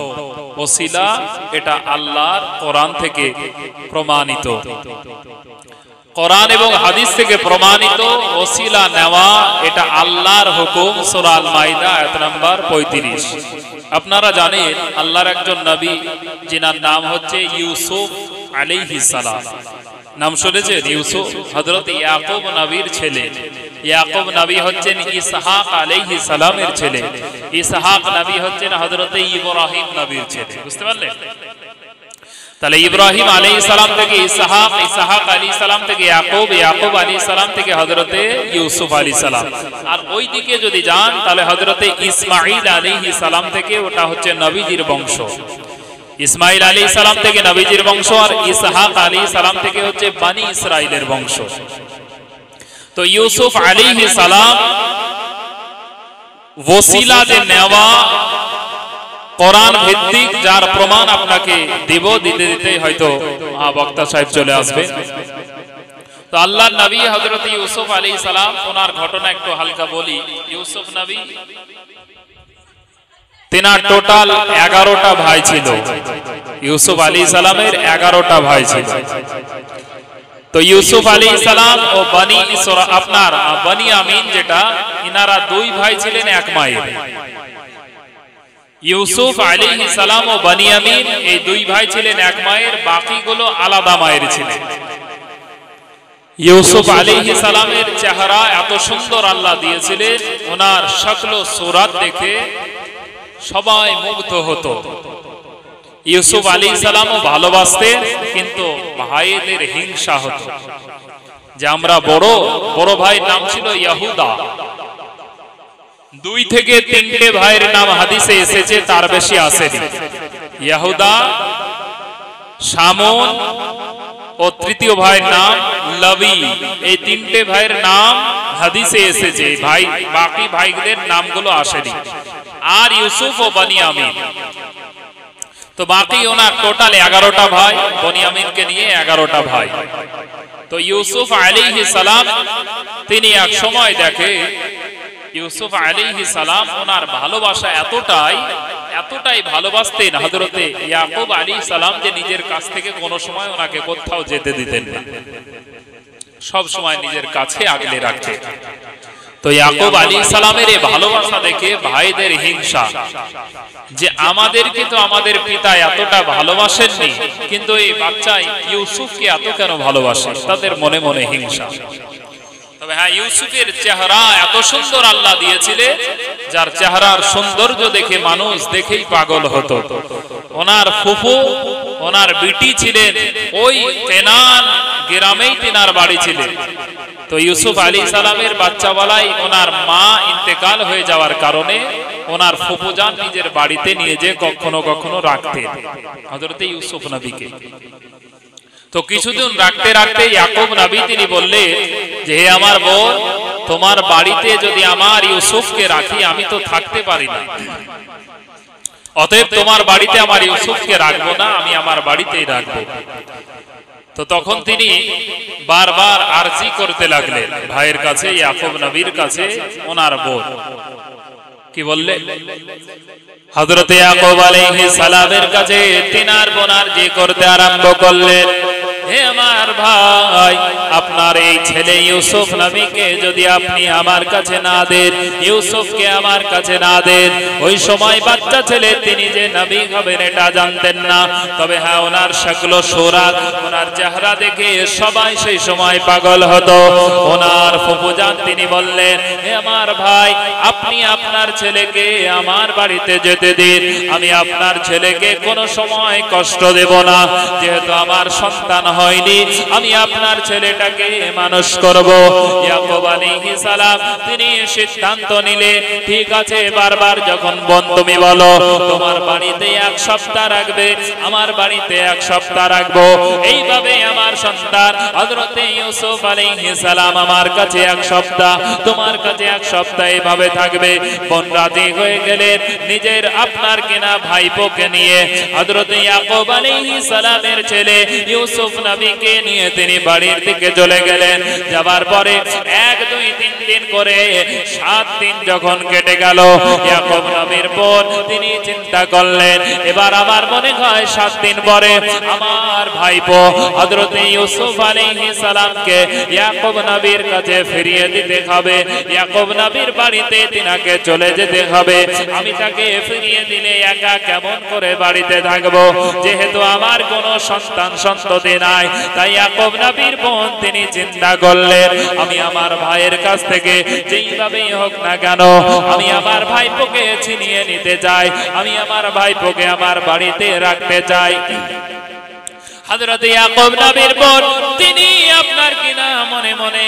ওসিলা এটা আল্লাহর কোরআন থেকে প্রমাণিত, কোরআন এবং হাদিস থেকে প্রমাণিত। ওসিলা নেওয়া এটা আল্লাহর হুকুম। সূরা আল মাইদা আয়াত নাম্বার 35। আপনারা জানেন আল্লাহর একজন নবী যিনার নাম হচ্ছে ইউসুফ আলাইহিস সালাম। নাম শুনেছেন? ইউসুফ হযরত ইয়াকুব নবীর ছেলে। ইয়াকুব নবী হচ্ছেন ইসহাক আলাইহিস সালামের ছেলে। ইসহাক নবী হচ্ছেন হযরত ইব্রাহিম নবীর ছেলে। বুঝতে পারলেন? তাহলে ইব্রাহিম আলাইহিস সালাম থেকে ইসহাক, ইসহাক আলাইহিস সালাম থেকে ইয়াকুব, ইয়াকুব আলাইহিস সালাম থেকে হযরতে ইউসুফ আলাইহিস সালাম। আর ওই দিকে যদি যান তাহলে হযরতে ইসমাঈল আলাইহিস সালাম থেকে, ওটা হচ্ছে নবীজির বংশ। ইসমাঈল আলাইহিস সালাম থেকে নবীজির বংশ, আর ইসহাক আলাইহিস সালাম থেকে হচ্ছে বনি ইসরাইলের বংশ। তো ইউসুফ আলাইহিস সালাম ওসিলা যে নেওয়া কোরআন ভিত্তিক, যার প্রমাণ আপনাকে দিব, দিতে দিতে হয়তো বক্তা সাহেব চলে আসবে। তো আল্লাহর নবী হযরত ইউসুফ আলাইহিস সালাম, ওনার ঘটনা একটু হালকা বলি। ইউসুফ নবী তিনার টোটাল 11টা ভাই ছিল। ইউসুফ আলাইহিস সালামের 11টা ভাই ছিল। তো ইউসুফ আলাইহিস সালাম ও বনি ইসরাঈল, আপনার বনিয়ামিন যেটা, ইনারা দুই ভাই ছিলেন এক মায়ের। ইউসুফ আলাইহিস সালাম ও বনিয়ামিন এই দুই ভাই ছিলেন এক মায়ের, বাকিগুলো আলাদা মায়ের ছিলেন। ইউসুফ আলাইহিস সালামের চেহারা এত সুন্দর আল্লাহ দিয়েছিলেন, ওনার শক্ল সুরাত দেখে সবাই মুগ্ধ হতো। ইউসুফ আলাইহিস সালামও ভালোবাসতেন, কিন্তু ভাইদের হিংসা হতো যে আমরা বড় ভাইয়ের নাম ছিল ইয়াহুদা। 2 থেকে 3টে ভাইয়ের নাম হাদিসে এসেছে, তার বেশি আসেনি। ইয়াহুদা, শামুন ও তৃতীয় ভাইয়ের নাম লবি, এই 3টে ভাইয়ের নাম হাদিসে এসেছে। ভাই, বাকি ভাইদের নামগুলো আসেনি। আর ইউসুফ ও বনিয়ামিন, তো বাকি ওনার টোটাল 11টা ভাই, বনিয়ামিনকে নিয়ে 11টা ভাই। তো ইউসুফ আলাইহিস সালাম তিনি এক সময় দেখে ইউসুফ আলাইহিস সালাম ওনার ভালোবাসা এতটাই ভালোবাসতেন হযরতে ইয়াকুব আলাইহিস সালাম, যে নিজের কাছ থেকে কোনো সময় ওনাকে কোথাও যেতে দিতেন না, সব সময় নিজের কাছে আগলে রাখতেন। তো ইয়াকুব আলাইহিস সালামের এই ভালোবাসা দেখে ভাইদের হিংসা, যে আমাদেরকে তো আমাদের পিতা এতটা ভালোবাসেননি, কিন্তু এই বাচ্চা ইউসুফকে এত কেন ভালোবাসে, তাদের মনে মনে হিংসা। তবে হ্যাঁ, ইউসুফের চেহারা এত সুন্দর আল্লাহ দিয়েছিলেন, যার চেহারার সৌন্দর্য দেখে মানুষ দেখেই পাগল হতো। ওনার ফুফু, ওনার বিটি ছিলেন ওই কেনান গ্রামেই তিনার বাড়ি ছিলেন। তো ইউসুফ আলাইহিস সালামের বাচ্চাবেলায় ওনার মা ইন্তেকাল হয়ে যাওয়ার কারণে ওনার ফুফুজান নিজের বাড়িতে নিয়ে যেয়ে কখনো কখনো রাখতেন হযরতে ইউসুফ নবীকে। তো কিছুদিন রাখতে রাখতে ইয়াকুব নবী তিনি বললেন যে হে আমার বোন, তোমার বাড়িতে যদি আমার ইউসুফকে রাখি আমি তো থাকতে পারি না, অতএব তোমার বাড়িতে আমার ইউসুফকে রাখবো না, আমি আমার বাড়িতেই রাখবো। তো তখন তিনি বারবার আরজি করতে লাগলেন ভাইয়ের কাছে, ইয়াকুব নবীর কাছে ওনার বোন কি বললেন, হযরত ইয়াকুব আলাইহিস সালামের কাছে তিনার বোন আরজি করতে আরম্ভ করলেন, হে আমার ভাই, আপনার এই ছেলে ইউসুফ নবীকে যদি আপনি আমার কাছে না দেন, ইউসুফকে আমার কাছে না দেন, ওই সময় বাচ্চা ছেলে তিনি যে নবী হবেন এটা জানতেন না। তবে হ্যাঁ, ওনার শক্ল সুরাত, ওনার চেহারা দেখে সবাই সেই সময় পাগল হতো। ওনার ফুফুজান তিনি বললেন, হে আমার ভাই, আপনি আপনার ছেলেকে আমার বাড়িতে যেতে দিন, আমি আপনার ছেলেকে কোনো সময় কষ্ট দেব না, যেহেতু আমার সন্তান হয়নি, আমি আপনার ছেলেটাকে মানুষ করব। ইয়াকুব আলাইহিস সালাম তিনি সিদ্ধান্ত নিলে, ঠিক আছে, বারবার যখন বোন তুমি বলো তোমার বাড়িতে এক সপ্তাহ রাখবে, আমার বাড়িতে এক সপ্তাহ রাখবো, এইভাবে আমার সন্তান হযরত ইউসুফ আলাইহিস সালাম আমার কাছে এক সপ্তাহ, তোমার কাছে এক সপ্তাহ এইভাবে থাকবে। বোন রাজি হয়ে গেলেন, নিজের আপনার কেনা ভাইপোকে নিয়ে হযরত ইয়াকুব আলাইহিস সালামের ছেলে ইউসুফ নবীকে নিয়ে তিনি বাড়ির দিকে চলে গেলেন। যাবার পরে 1 2 3 দিন করে 7 দিন যখন কেটে গেল, ইয়াকুব নবীর বোন তিনি চিন্তা করলেন, এবার আমার মনে হয় 7 দিন পরে আমার ভাইপো হযরত ইউসুফ আলাইহিস সালামকে ইয়াকুব নবীর কাছে ফিরিয়ে দিতে হবে, ইয়াকুব নবীর বাড়িতে তিনাকে চলে যেতে হবে। আমি তাকে ফিরিয়ে দিলে একা কেমন করে বাড়িতে থাকবো, যেহেতু আমার কোনো সন্তান সন্ততি নাই। তাই ইয়াকুব নবীর বোন তিনি চিন্তা করলেন, আমি আমার ভাইয়ের কাছ থেকে যেইভাবেই হোক না কেন আমি আমার ভাইপোকে ছিনিয়ে নিতে চাই, আমি আমার ভাইপোকে আমার বাড়িতে রাখতে চাই। হযরত ইয়াকুব নবীর বোন তিনি আপনার কিনা মনে মনে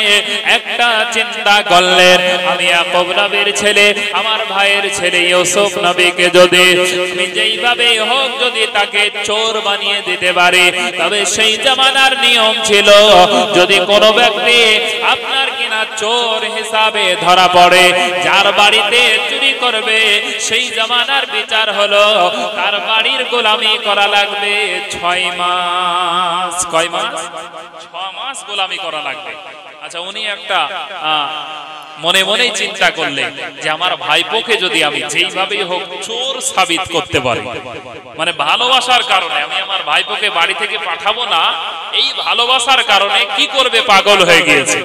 একটা চিন্তা করলেন, আমি ইয়াকুব নবীর ছেলে, আমার ভাইয়ের ছেলে ইউসুফ নবীকে যদি আমি যেইভাবেই হোক যদি তাকে চোর বানিয়ে দিতে পারি, তবে সেই জামানার নিয়ম ছিল যদি কোনো ব্যক্তি আপনার কিনা চোর হিসাবে ধরা পড়ে, যার বাড়িতে চুরি করবে, সেই জামানার বিচার হলো তার বাড়ির গোলামি করা লাগবে 6 মাস। কয় মাস? 6 মাস গোলামি করা লাগবে। আচ্ছা, উনি একটা মনে মনেই চিন্তা করলেন যে আমার ভাইপোকে যদি আমি যেইভাবেই হোক চোর সাবিত করতে পারি, মানে ভালোবাসার কারণে আমি আমার ভাইপোকে বাড়ি থেকে পাঠাবো না, এই ভালোবাসার কারণে কি করবে, পাগল হয়ে গিয়েছে।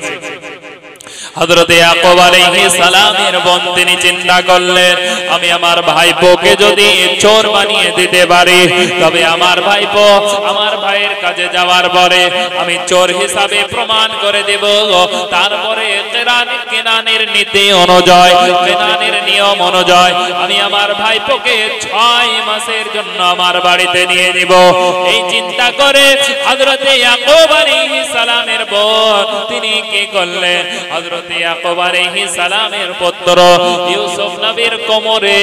হযরত ইয়াকুব আলাইহিস সালামের বোন তিনি চিন্তা করলেন, আমি আমার ভাইপোকে যদি চোর বানিয়ে দিতে পারি, তবে আমার ভাইপো আমার ভাইয়ের কাছে যাওয়ার পরে আমি চোর হিসাবে প্রমাণ করে দেব। তারপরে কেনানের নীতি অনুযায়ী, কেনানের নিয়ম অনুযায়ী আমি আমার ভাইপোকে 6 মাসের জন্য আমার বাড়িতে নিয়ে নিব। এই চিন্তা করে হযরত ইয়াকুব আলাইহিস সালামের বোন তিনি কি করলেন, হযরত ইয়াকুব আলাইহিস সালামের পুত্র ইউসুফ নবীর কোমরে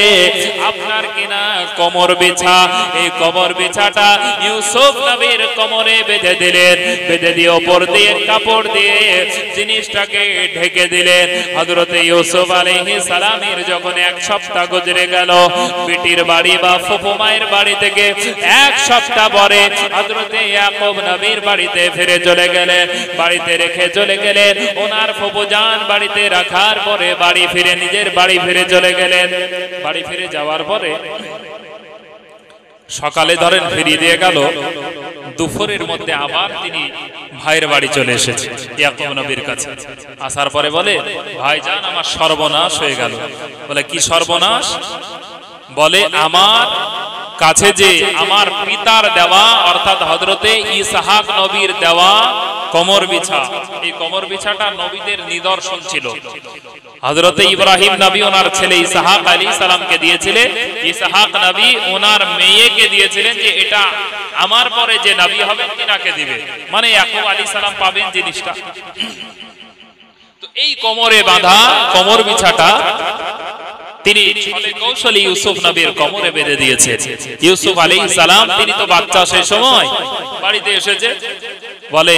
আপনার কিনা কোমর বিছা, এই কোমর বিছাটা ইউসুফ নবীর কোমরে বেঁধে দিলেন, বেঁধে দিয়ে উপর দিয়ে কাপড় দিয়ে জিনিসটাকে ঢেকে দিলেন। হযরত ইউসুফ আলাইহিস সালামের যখন 1 সপ্তাহ গুজরে গেল, বিটির বাড়ি বা ফুফু মায়ের বাড়ি থেকে 1 সপ্তাহ পরে হযরত ইয়াকুব নবীর বাড়িতে ফিরে চলে গেলেন। বাড়িতে রেখে চলে গেলেন, ওনার ফুফুজান বাড়িতে রাখার পরে বাড়ি ফিরে নিজের বাড়ি ফিরে চলে গেলেন। বাড়ি ফিরে যাওয়ার পরে সকালে ধরেন ফিরিয়ে দিয়ে গেল, দুপুরের মধ্যে আবার তিনি ভাইয়ের বাড়ি চলে এসেছে ইয়াকুব নবীর কাছে। আসার পরে বলে, ভাইজান আমার সর্বনাশ হয়ে গেল। বলে, কি সর্বনাশ? বলে, আমার কাছে যে আমার পিতার দেওয়া অর্থাৎ হযরতে ইসহাক নবীর দেওয়া কোমর বিছা, এই কোমর বিছাটা নবীদের নিদর্শন ছিল। হযরতে ইব্রাহিম নবী ওনার ছেলে ইসহাক আলাইহিস সালামকে দিয়েছিলেন, ইসহাক নবী ওনার মেয়েকে দিয়েছিলেন যে এটা আমার পরে যে নবী হবেন তিনাকে দিবে, মানে ইয়াকুব আলাইহিস সালাম পাবেন জিনিসটা। তো এই কোমরে বাঁধা কোমর বিছাটা তিনি ছলে কৌশলে ইউসুফ নবীর কোমরে বেঁধে দিয়েছে। ইউসুফ আলাইহিস সালাম তিনি তো বাচ্চা, সেই সময় বাড়িতে এসেছে, বলে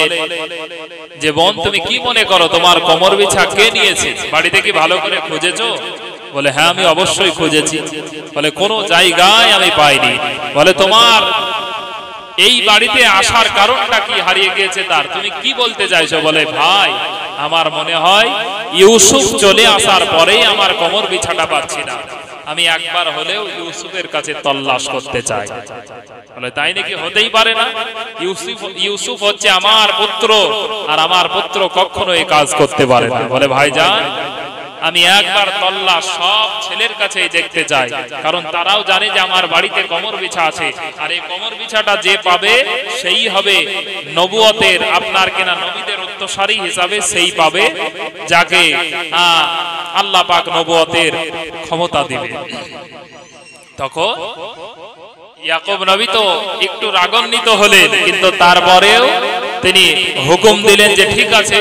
যে বোন তুমি কি মনে করো তোমার কোমর বিছা কে নিয়েছে? বাড়িতে কি ভালো করে খুঁজেছো? বলে হ্যাঁ আমি অবশ্যই খুঁজেছি। বলে কোনো জায়গায় আমি পাইনি। বলে তোমার এই বাড়িতে আসার কারণটা কি হারিয়ে গিয়েছে তার? তুমি কি বলতে চাইছো? বলে ভাই আমার মনে হয় ইউসুফ চলে আসার পরেই আমার কোমর বিছাটা পাচ্ছি না, আমি একবার হলেও ইউসুফের কাছে তল্লাশ করতে চাই। বলে তাই নাকি? হতেই পারে না, ইউসুফ হচ্ছে আমার পুত্র, আর আমার পুত্র কখনো এই কাজ করতে পারে না। বলে ভাইজান আমি একবার তল্লাশ সব ছেলের কাছেই দেখতে চাই, কারণ তারাও জানে যে আমার বাড়িতে কোমর বিছা আছে, আর এই কোমর বিছাটা যে পাবে সেই হবে নবুয়তের আপনার কেনা নবীদের উত্তরসূরি হিসাবে সেই পাবে যাকে আল্লাহ পাক নবুয়তের ক্ষমতা দিবে। তখন ইয়াকুব নবী তো একটু রাগান্বিত হলেন, কিন্তু তারপরেও তিনি হুকুম দিলেন যে ঠিক আছে,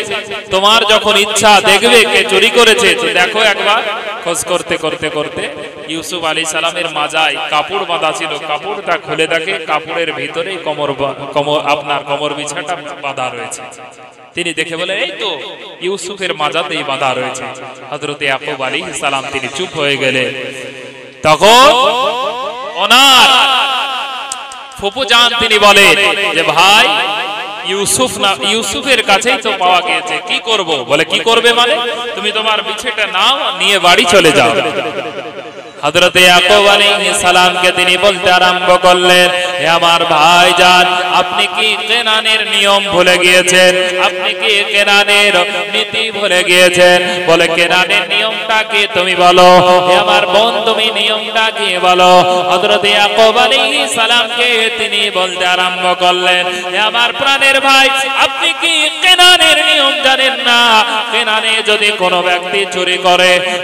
তোমার যখন ইচ্ছা দেখবে কে চুরি করেছে তো দেখো। একবার খোঁজ করতে করতে করতে ইউসুফ আলাইহিস সালামের মাজায় কাপড় বাঁধা ছিল, কাপড়টা খুলে দেখে কাপড়ের ভিতরে আপনার কোমর বিছাটা বাঁধা রয়েছে। তিনি দেখে বলে এই তো ইউসুফের মাজাতেই বাঁধা রয়েছে। হযরত ইয়াকুব আলাইহিস সালাম তিনি চুপ হয়ে গেলেন। তখন ওনার ফুফুজান তিনি বলেন যে ভাই ইউসুফের কাছেই তো পাওয়া গিয়েছে, কি করব? বলে কি করবে মানে তুমি তোমার বিছাটা নাও, নিয়ে বাড়ি চলে যাও। হযরত ইয়াকুব আলাইহিস সালামকে তিনি বলতে আরম্ভ করলেন, হে আমার ভাইজান আপনি কি কেনানের নিয়ম ভুলে গিয়েছেন? আপনি কি কেনানের নীতি ভুলে গিয়েছেন? বলে কেনানের নিয়মটা কি তুমি বলো। হে আমার বোন তুমি নিয়মটা কি বলো। হযরত ইয়াকুব আলাইহিস সালামকে তিনি বলতে আরম্ভ করলেন, হে আমার প্রাণের ভাই আপনি কি কেনানের নিয়ম জানেন না? কেনানে যদি কোনো ব্যক্তি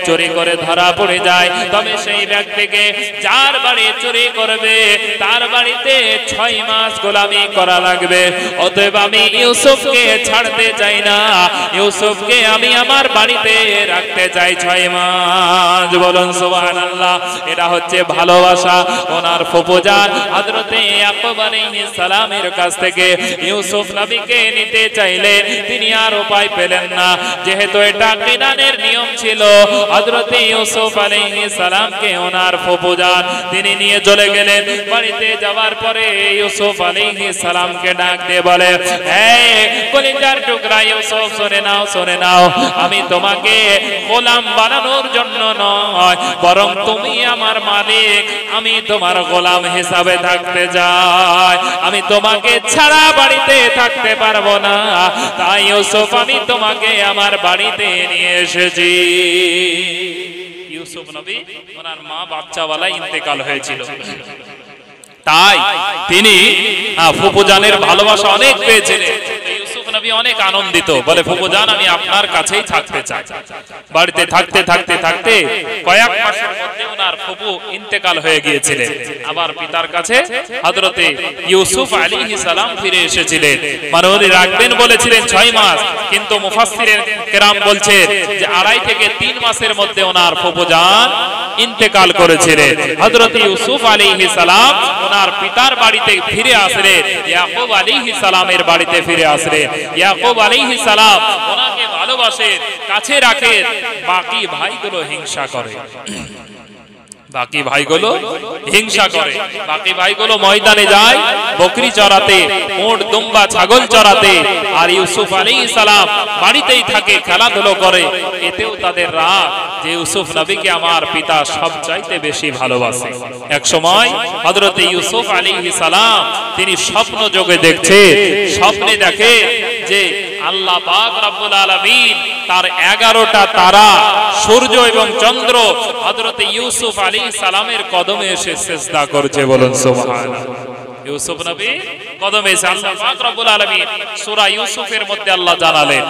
চুরি করে ধরা পড়ে যায়, তবে সেই ব্যক্তিকে যার বাড়ি চুরি করবে তার বাড়িতে 6 মাস গোলামি করা লাগবে। অতএব আমি ইউসুফকে ছাড়তে চাই না, ইউসুফকে আমি আমার বাড়িতে রাখতে চাই 6 মাস। বলুন সুবহানাল্লাহ। এটা হচ্ছে ভালোবাসা। ওনার ফুফুজান হযরত ইয়াকুব আলাইহিস সালামের কাছ থেকে ইউসুফ নবীকে নিতে চাইলেন, তিনি আর উপায় পেলেন না, যেহেতু এটা কেনানের নিয়ম ছিল। হযরত ইউসুফ আলাইহিস সালামকে ওনার ফুফুজান তিনি নিয়ে চলে গেলেন। বাড়িতে যাওয়ার পরে ইউসুফ আলাইহিস সালামকে ডাক দিয়ে বলে, এই কলিজার টুকরা ইউসুফ শুনে নাও, আমি তোমাকে গোলাম বানানোর জন্য নয়, বরং তুমি আমার মালিক, আমি তোমার গোলাম হিসাবে থাকতে চাই, আমি তোমাকে ছাড়া বাড়িতে থাকতে পারবো না। তাই ইউসুফ আমি তোমাকে আমার বাড়িতে নিয়ে এসেছি। ইউসুফ নবী ওনার মা বাচ্চাওয়ালা ইন্তেকাল হয়েছিল, তাই তিনি ফুফুজানের ভালোবাসা অনেক পেয়েছিলেন। ইউসুফ নবী অনেক আনন্দিত, বলে ফুফুজান আমি আপনার কাছেই থাকতে চাই। বাড়িতে থাকতে থাকতে থাকতে কয়েক মাসের মধ্যে ওনার ফুফু ইন্তেকাল হয়ে গিয়েছিলেন। আবার পিতার কাছে হযরতে ইউসুফ আলাইহিস সালাম ফিরে এসেছিলেন। মানে উনি রাখবেন বলেছিলেন 6 মাস, কিন্তু মুফাসসিরিন কেরাম বলছেন যে 2.5 থেকে 3 মাসের মধ্যে ওনার ফুফুজান ইন্তেকাল করেছিলেন। হযরত ইউসুফ আলাইহিস সালাম ওনার পিতার বাড়িতে ফিরে আসলেন, ইয়াকুব আলাইহিস সালামের বাড়িতে ফিরে আসলেন। ইয়াকুব আলাইহিস সালাম ওনাকে ভালোবাসেন, কাছে রাখেন। বাকি ভাইগুলো হিংসা করে, বাকি ভাইগুলো ময়দানে যায় বকরি চড়াতে, উট দুম্বা ছাগল চড়াতে, আর ইউসুফ আলাইহিস সালাম বাড়িতেই থাকে, খেলাধুলো করে। এতেও তাদের রাগ যে ইউসুফ নবীকে আমার পিতা সবচাইতে বেশি ভালোবাসে। এক সময় হযরত ইউসুফ আলাইহিস সালাম তিনি স্বপ্ন যোগে দেখছে, স্বপ্নে দেখে যে আল্লাহ পাক রব্বুল আলামিন তার 11টা তারা, সূর্য এবং চন্দ্র হযরত ইউসুফ আলাইহিস সালামের কদমে এসে সিজদা করছে। বলুন সুবহানাল্লাহ। ইউসুফ নবী কদমে এসে আল্লাহ পাক রব্বুল আলামিন সূরা ইউসুফের মধ্যে আল্লাহ জানালেন,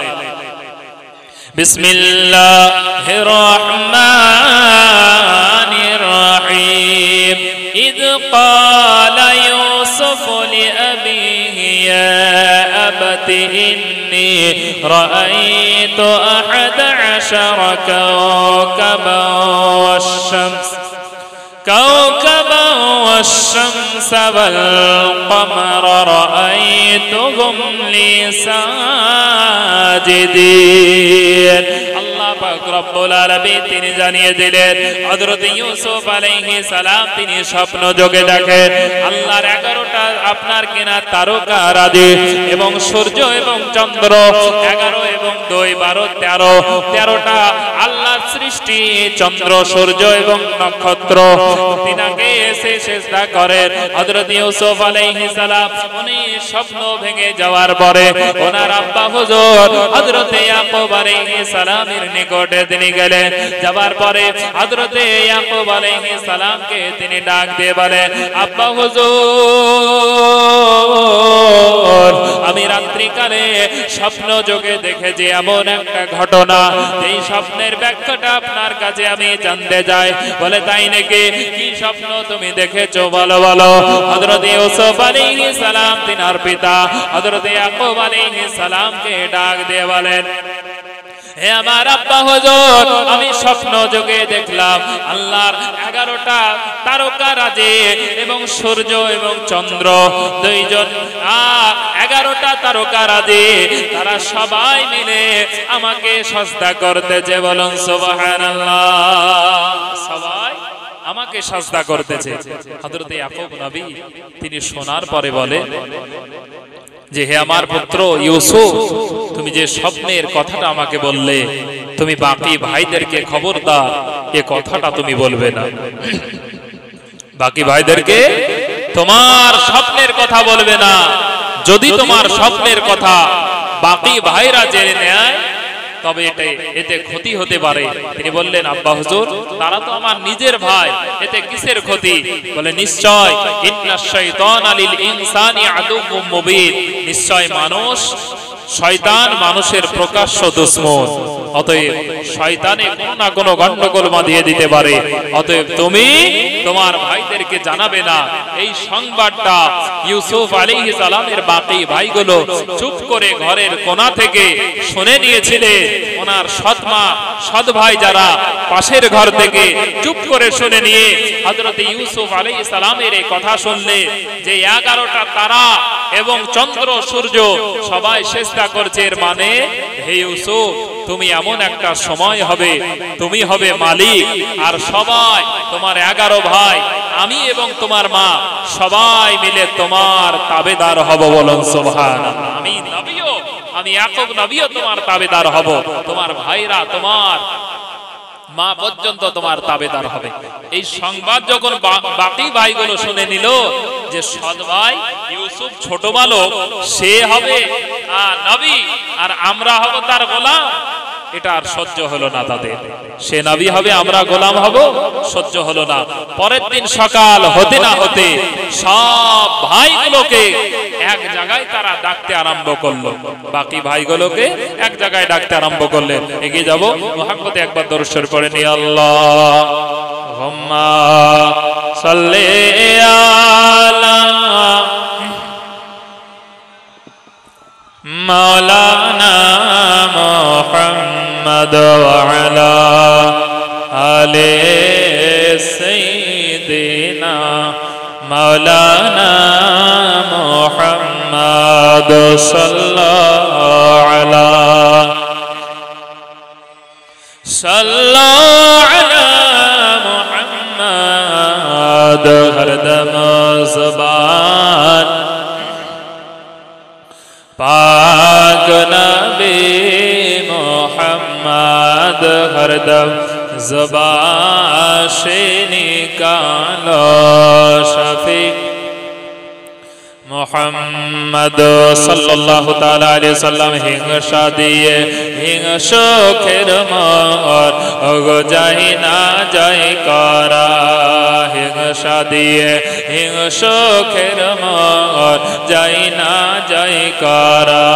বিসমিল্লাহির রহমানির রহিম, ইয ক্বালা ইউসুফ লিআবিহি ইয়া আবাতি ইন্নী রাআইতু 11 কাওকাবান ওয়াশ-শামস ওয়াল কমরা রাআইতুহুম লি সাজিদিন। আল্লাহ পাক রব্বুল আলামিন তিনি জানিয়ে দিলেন হযরত ইউসুফ আলাইহিস সালাম তিনি স্বপ্ন যোগে দেখেন আল্লাহর 11টা আপনার কিনা তারকা রাজি এবং সূর্য এবং চন্দ্র 11 এবং 2 12 13 13টা আল্লাহর সৃষ্টি চন্দ্র সূর্য এবং নক্ষত্র তিনাকে এসে সিজদা করেন। হযরত ইউসুফ আলাইহিস সালাম উনি স্বপ্ন ভেঙে যাওয়ার পরে ওনার আব্বা হুজুর হযরত ইয়াকুব আলাইহিস সালামের নিকটে তিনি গেলেন। যাবার পরে হযরত ইয়াকুব আলাইহিস সালামকে তিনি ডাক দিয়ে বলেন আব্বা হুজুর আমি রাত্রিকালে স্বপ্ন যোগে দেখেছি এমন একটা ঘটনা এই স্বপ্নের ব্যাখ্যাটা আপনার কাছে আমি জানতে চাই। বলে তাই নাকি কি স্বপ্ন তুমি দেখেছো বলো বলো। হযরত ইউসুফ আলাইহিস সালাম তিনার পিতা হযরত ইয়াকুব আলাইহিস সালামকে ডাক দিয়ে বলেন হে আমার আব্বা হুজুর আমি স্বপ্ন যোগে দেখলাম আল্লাহর 11টা তারকা রাজি এবং সূর্য এবং চন্দ্র দুইজন 11টা তারকা রাজি তারা সবাই মিলে আমাকে সিজদা করতেছে। বলুন সুবহানাল্লাহ। সবাই আমাকে সিজদা করতেছে। হযরত ইয়াকুব নবী তিনি শোনার পরে বলে যে হে আমার পুত্র ইউসুফ তুমি যে স্বপ্নের কথাটা আমাকে বললে তুমি বাকি ভাইদেরকে খবরদার এই কথাটা তুমি বলবে না। বাকি ভাইদেরকে তোমার স্বপ্নের কথা বলবে না। যদি তোমার স্বপ্নের কথা বাকি ভাইরা জেনে নেয় তবে এতে ক্ষতি হতে পারে। তিনি বললেন আব্বা হুজুর তারা তো আমার নিজের ভাই এতে কিসের ক্ষতি। বলে নিশ্চয় ইন্নাশ শাইতানা লিল ইনসানি আদুউম মুবিন নিশ্চয় শয়তান মানুষের প্রকাশ্য দুশমন। অতএব শয়তানে কোনো না কোনো গন্ডগোল বাঁধিয়ে দিতে পারে। অতএব তুমি তোমার ভাইদেরকে জানাবে না। এই সংবাদটা ইউসুফ আলাইহিস সালামের বাকি ভাইগুলো চুপ করে ঘরের কোণা থেকে শুনে নিয়েছিলেন। ওনার সৎমা সৎ ভাই যারা পাশের ঘর থেকে চুপ করে শুনে নিয়ে হযরত ইউসুফ আলাইহিস সালামের এই কথা শুনলে যে 11টা তারা এবং চন্দ্র সূর্য সবাই সিজদা করছে এর মানে হে ইউসুফ তুমি এমন একটা সময় হবে তুমি হবে মালিক আর সবাই তোমার 11 ভাই আমি এবং তোমার মা সবাই মিলে তোমার তাবেদার হব। বলুন সুবহানাল্লাহ। আমি নবীও আমি ইয়াকুব নবীও তোমার তাবেদার হব। তোমার ভাইরা তোমার মা পর্যন্ত তোমার তাবেদার হবে। এই সংবাদ যখন বাকি ভাইগুলো শুনে নিল যে সৎ ভাই ইউসুফ ছোট বালক সে হবে নবী আর আমরা হব তার গোলাম এটা আর সহ্য হলো না তাদের। সে নবী হবে আমরা গোলাম হব সহ্য হলো না। পরের দিন সকাল হতে না হতে সব ভাইগুলোকে এক জায়গায় তারা ডাকতে আরম্ভ করলো। বাকি ভাইগুলোকে এক জায়গায় ডাকতে আরম্ভ করলেন। এগিয়ে যাব মুহাম্মদে একবার দরুদ শরীফ পড়ে নি আল্লাহুম্মা সাল্লি আলা মাওলানা মুহাম্মদ ওয়া আলা আলি সাইয়্যিদিনা মাওলানা মুহাম্মদ সাল্লাল্লাহু আলা মুহাম্মদ হরদম ज़बान पाक नबी मोहम्मद हरदम ज़बान से निकालो शफी मोहम्मद सल्लल्लाहु ताला अलैहि वसल्लम हिंसा दिए हिंसो खेर मोर ओगो जाहि ना जाय करा हिंसा दिए हिंसो खेर मोर जाय ना जाय करा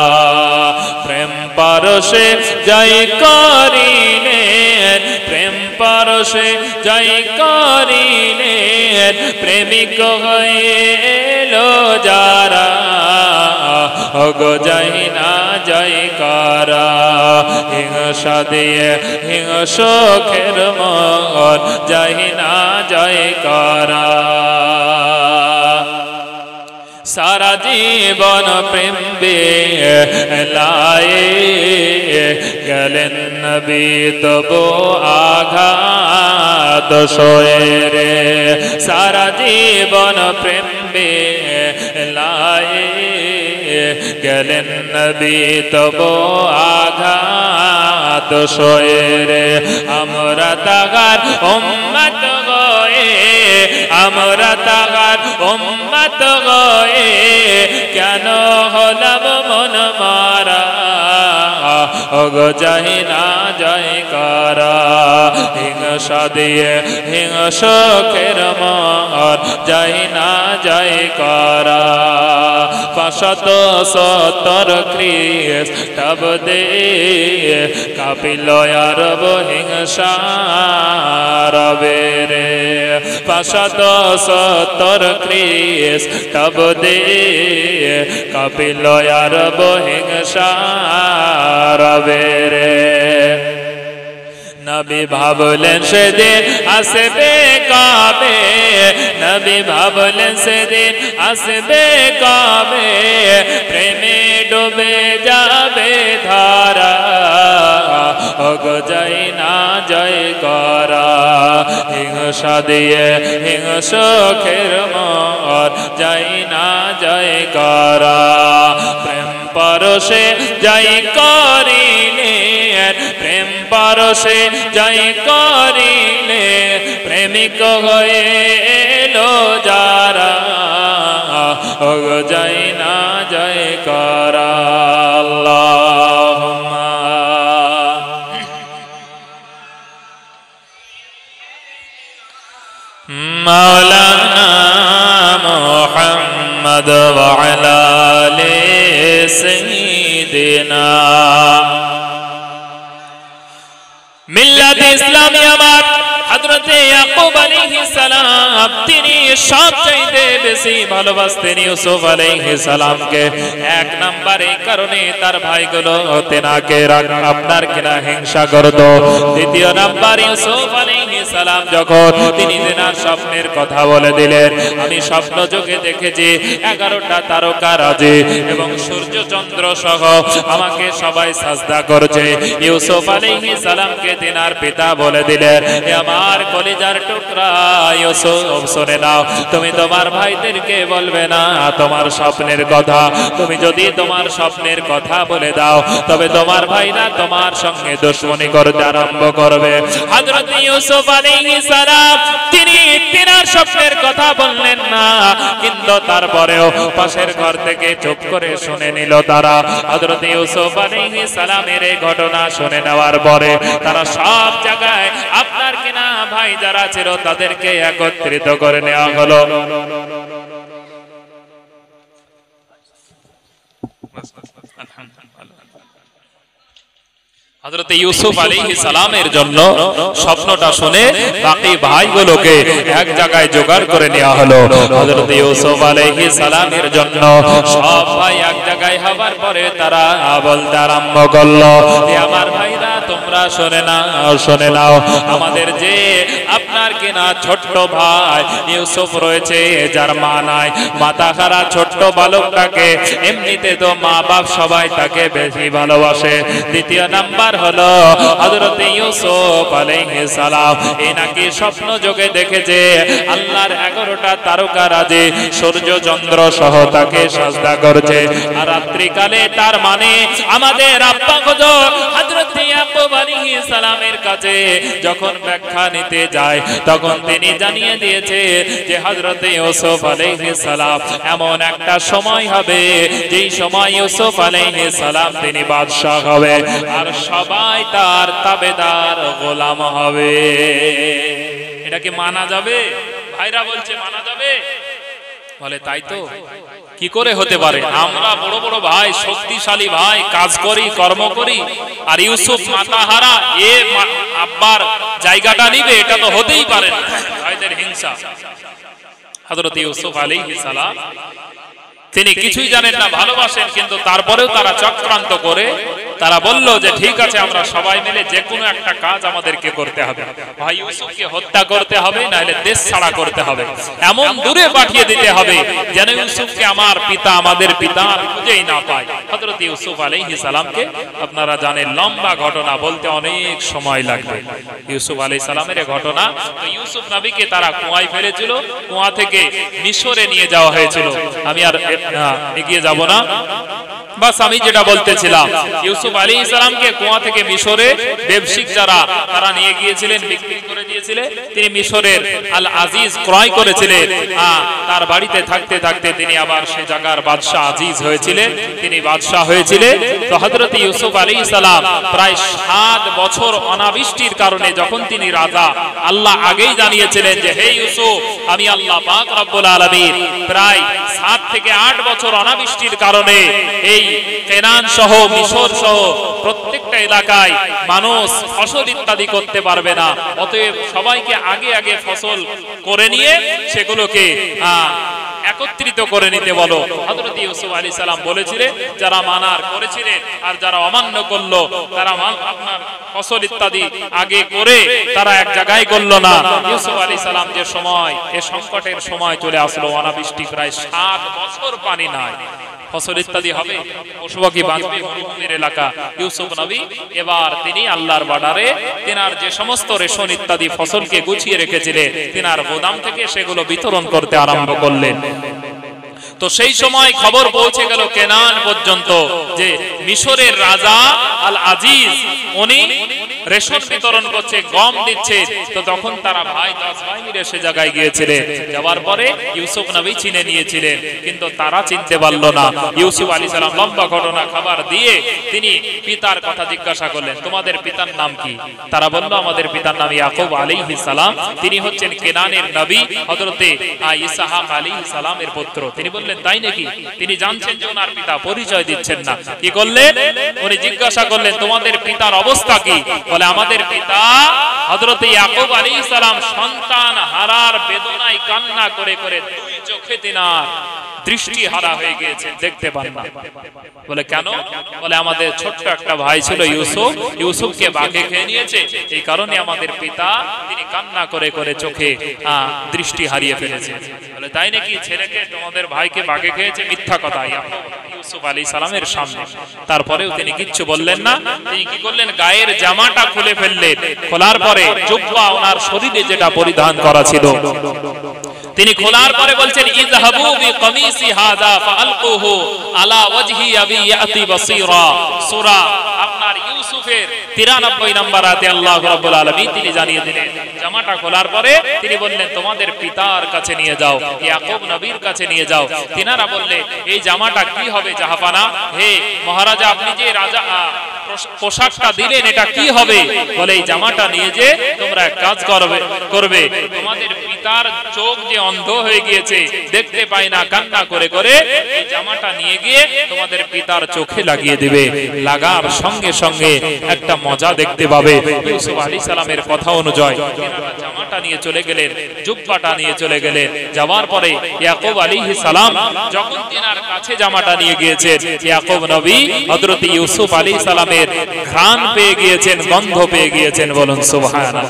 प्रेम परशे जाय करिने प्रेम परशे जाय करिने प्रेमिक हइलो যারা ওগো যাই না যাই কারা হিংসা দিয়ে হিংস খের মন যাই না যাই কারা সারা জীবন প্রেম বেলায়ে গেলেন নবী তবু আঘাত সয়ে রে সারা জীবন প্রেম বেলায়ে গেলেন নবী তবু আঘাত সয়ে রে আমরা তাগার উম্মত গয়ে আমরা তাগার উম্মত গয়ে কেন হলাম মন মারা ওগো যাই না যাই কারা হিংসা দিয়ে হিংসকের মন যাই না যাই কারা 570 খ্রিস্টাব্দে কাপিল আরব হিংসা রবে রে 570 খ্রিস্টাব্দে কাপিল আরব হিংসা রবে রে নবী ভাবলেন সেদিন আসবে কবে নবী ভাবলেন সেদিন আসবে কবে প্রেমে ডুবে যাবে ধারা ওগো যাই না জয় করা হিংসা দিয়ে হিংসকের মন যাই না জয় করা প্রেম পরশে যাই করিলে প্রেম পরশে যাই করিলে প্রেমিক হয়ে এলো যারা ওগো যাই না জয় করা আল্লাহুম্মা মাওলানা মুহাম্মদ ওয়া আলা আলি সাইয়্যিদিনা মিল্লাত ইসলামী আমার হযরত ইয়াকুব আলাইহিস সালাম তিনি সবচেয়ে বেশি ভালোবাসতেন ইউসুফ আলাইহিস সালামকে এক নম্বরে কারণে তার ভাইগুলো তেনাকে আপনার কিনা হিংসা করত দ্বিতীয় নাম্বার ইউসুফ আলাইহিস সালাম যখন তিনি তেনার স্বপ্নের কথা বলে দিলেন আমি স্বপ্ন যোগে দেখেছি 11টা তারকা রাজে এবং সূর্য চন্দ্র সহ আমাকে সবাই সাজদা করছে ইউসুফ আলাইহিস সালামকে তেনার পিতা বলে দিলেন আমার কলিজার টুকরা ইউসুফ শুনে নাও তুমি তোমার ভাইদেরকে বলবে না তোমার স্বপ্নের কথা তুমি যদি তোমার স্বপ্নের কথা বলে দাও তবে তোমার ভাইরা তোমার সঙ্গে দুশমনি করতে আরম্ভ করবে হযরত ইউসুফ আলাইহিস সালাম তিনি তিনার স্বপ্নের কথা বললেন না কিন্তু তারপরেও পাশের ঘর থেকে চুপ করে শুনে নিল তারা হযরত ইউসুফ আলাইহিস সালামের এই ঘটনা শুনে নেওয়ার পরে তারা সব জায়গায় আপনার কিনা ভাই যারা ছিল তাদেরকে একত্রিত করে নেওয়া হলো হযরত ইউসুফ আলাইহিস সালামের জন্য স্বপ্নটা শুনে বাকি ভাইগুলোকে এক জায়গায় জোগাড় করে নেওয়া হলো হযরত ইউসুফ আলাইহিস সালামের জন্য সব ভাই এক জায়গায় হবার পরে তারা বলতে আরম্ভ করলো যে আমার ভাইরা তোমরা শুনে নাও আমাদের যে আপনার কিনা ছোট্ট ভাই ইউসুফ রয়েছে যার মা নাই মাথা খারা ছোট্ট বালকটাকে এমনিতে তো মা বাপ সবাই তাকে বেশি ভালোবাসে দ্বিতীয় নাম্বার হলো হযরত ইউসুফ আলাইহিস সালাম এনাকে স্বপ্ন যোগে দেখেছে আল্লাহর 11টা তারকা রাজে সূর্য চন্দ্র সহ তাকে সাজদা করছে আর রাত্রিকালে তার মানে আমাদের আব্বা হুজুর হযরত ইয়াকুব আলাইহিস সালামের কাছে যখন ব্যাখ্যা নিতে যায় তখন তিনি জানিয়ে দিয়েছে যে হযরত ইউসুফ আলাইহিস সালাম এমন একটা সময় হবে যেই সময় ইউসুফ আলাইহিস সালাম তিনি বাদশা হবে আর সবাই তার তাবেদার গোলাম হবে এটা কি মানা যাবে ভাইরা বলছে মানা যাবে বলে তাই তো কি করে হতে পারে আমরা বড় বড় ভাই শক্তিশালী ভাই কাজ করি কর্ম করি আর ইউসুফ মাতাহারা এ আব্বার জায়গাটা নিবে এটা তো হতেই পারে না ভাইদের হিংসা হযরত ইউসুফ আলাইহিস সালাম তিনি কিছুই জানেন না ভালোবাসেন কিন্তু তারপরেও তারা চক্রান্ত করে তারা বলল যে ঠিক আছে আমরা সবাই মিলে যে কোনো একটা কাজ আমাদেরকে করতে হবে, ভাই ইউসুফকে হত্যা করতে হবে, নাহলে দেশ ছাড়া করতে হবে, এমন দূরে পাঠিয়ে দিতে হবে যেন ইউসুফকে আমার পিতা আমাদের পিতা খুঁজেই না পায়। হযরত ইউসুফ আলাইহিস সালামকে আপনারা জানেন লম্বা ঘটনা, বলতে অনেক সময় লাগবে। ইউসুফ আলাইহিস সালামের ঘটনা, ইউসুফ নবীকে তারা কুয়ায় ফেলেছিল, কুয়া থেকে মিশরে নিয়ে যাওয়া হয়েছিল। আমি আর এগিয়ে যাব না, বাস আমি যেটা বলতেছিলাম, ইউসুফ আলাইহিস সালামকে কুয়া থেকে মিশরে ব্যবসায়িক যারা তারা নিয়ে গিয়েছিলেন, বিক্রি করে দিয়েছিলেন। তিনি মিশরের আল আজিজ ক্রয় করেছিলেন। তার বাড়িতে থাকতে থাকতে তিনি আবার সেই জায়গার বাদশা আজিজ হয়েছিলেন, তিনি বাদশা হয়েছিলেন। তো হযরত ইউসুফ আলাইহিস সালাম প্রায় 7 বছর অনাবৃষ্টির কারণে যখন তিনি রাজা, আল্লাহ আগেই জানিয়েছিলেন যে হে ইউসুফ, আমি আল্লাহ পাক রব্বুল আলামিন প্রায় 7 থেকে 8 বছর অনাবৃষ্টির কারণে এই কেনান সহ মিশর সহ প্রত্যেকটা এলাকায় মানুষ ফসল ইত্যাদি করতে পারবে না, অতএব সবাইকে আগে আগে ফসল করে নিয়ে সেগুলোকে একত্রিত করে নিতে বলো। হযরত ইউসুফ আলাইহিস সালাম বলেছিলেন, যারা মানার করেছিলেন আর যারা অমান্য করলো তারা আপনার ফসল ইত্যাদি আগে করে তারা এক জায়গায় করলো না। ইউসুফ আলাইহিস সালাম যে সময় এ সংকটের সময় চলে আসলো, অনাবৃষ্টি প্রায় 7 বছর পানি নাই, ফসল ইত্যাদি হবে, পশুপাখি বাঁচবে, মরুভূমির এলাকা। ইউসুফ নবী এবার তিনি আল্লাহর বাডারে তিনার যে সমস্ত রেশন ইত্যাদি ফসলকে গুছিয়ে রেখেছিলেন, তিনার গোদাম থেকে সেগুলো বিতরণ করতে আরম্ভ করলেন। তো সেই সময় খবর পৌঁছে গেল কেনান পর্যন্ত যে মিশরের রাজা আল আজিজ উনি রেশন বিতরণ করছে, গম দিচ্ছে। তো তখন তারা 10 ভাই মিলে সে জায়গায় গিয়েছিলেন। যাওয়ার পরে ইউসুফ নবী চিনে নিয়েছিলেন, কিন্তু তারা চিনতে পারল না। ইউসুফ আলাইহিস সালাম লম্বা ঘটনা খাবার দিয়ে তিনি পিতার কথা জিজ্ঞাসা করলেন, তোমাদের পিতার নাম কি? তারা বলল, আমাদের পিতার নাম ইয়াকুব আলাইহিস সালাম, তিনি হচ্ছেন কেনানের নবী, হযরতে ইসহাক আলাইহিস সালামের পুত্র। তিনি বললেন, তাই নাকি? তিনি জানছেন যে ওনার পিতা, পরিচয় দিচ্ছেন না। কি করলেন? উনি জিজ্ঞাসা করলেন, তোমাদের পিতার অবস্থা কি? বলে, আমাদের পিতা হযরত ইয়াকুব আলাইহিস সালাম সন্তান হারার বেদনায় কান্না করে করে 2 চোখে তিনার দৃষ্টি হারা হয়ে গিয়েছে, দেখতে পান না। বলে, কেন? বলে, আমাদের ছোট্ট একটা ভাই ছিল ইউসুফ, ইউসুফকে বাঘে খেয়ে নিয়েছে, এই কারণে আমাদের পিতা তিনি কান্না করে করে চোখে দৃষ্টি হারিয়ে ফেলেছে। বলে, তাই নাকি? ছেলেকে তোমাদের ভাইকে বাঘে খেয়েছে? মিথ্যা কথা। ইউসুফ আলাইহিস সালামের সামনে। তারপরেও তিনি কিচ্ছু বললেন না। তিনি কি করলেন? গায়ের জামাটা খুলে ফেললেন। খোলার পরে জুব্বা ওনার শরীরে যেটা পরিধান করা ছিল তিনি খোলার পরে বলছেন, ইযহাবু বিকামিসি হাযা ফাআলকুহু আলা ওয়াজহি আবি ইয়াতি বাসীরা। সূরা আপনার ইউসুফের 93 নম্বর আয়াতে আল্লাহ রাব্বুল আলামিন তিনি জানিয়ে দিলেন। জামাটা খোলার পরে তিনি বললেন, তোমাদের পিতার কাছে নিয়ে যাও, ইয়াকুব নবীর কাছে নিয়ে যাও। তিনারা বললেন, এই জামাটা কি হবে জাহাপানা? হে মহারাজা, আপনি যে রাজা পোশাকটা দিলেন এটা কি হবে? বলে, এই জামাটা নিয়ে যে তোমরা এক কাজ করবে, তোমাদের পিতার চোখ যে অন্ধ হয়ে গিয়েছে, দেখতে পায় না, কান্না করে করে এই জামাটা নিয়ে গিয়ে তোমাদের পিতার চোখে লাগিয়ে দিবে। লাগার সঙ্গে সঙ্গে একটা মজা দেখতে পাবে। ইউসুফ আলাইহিস সালামের কথা অনুযায়ী জামাটা নিয়ে চলে গেলেন, জুব্বাটা নিয়ে চলে গেলেন। যাওয়ার পরে ইয়াকুব আলাইহিস সালাম যখন তিনার কাছে জামাটা নিয়ে গিয়েছেন, ইয়াকুব নবী হযরত ইউসুফ আলাইহিস সালামের ঘ্রাণ পেয়ে গিয়েছেন, গন্ধ পেয়ে গিয়েছেন। বলুন সুবহানাল্লাহ।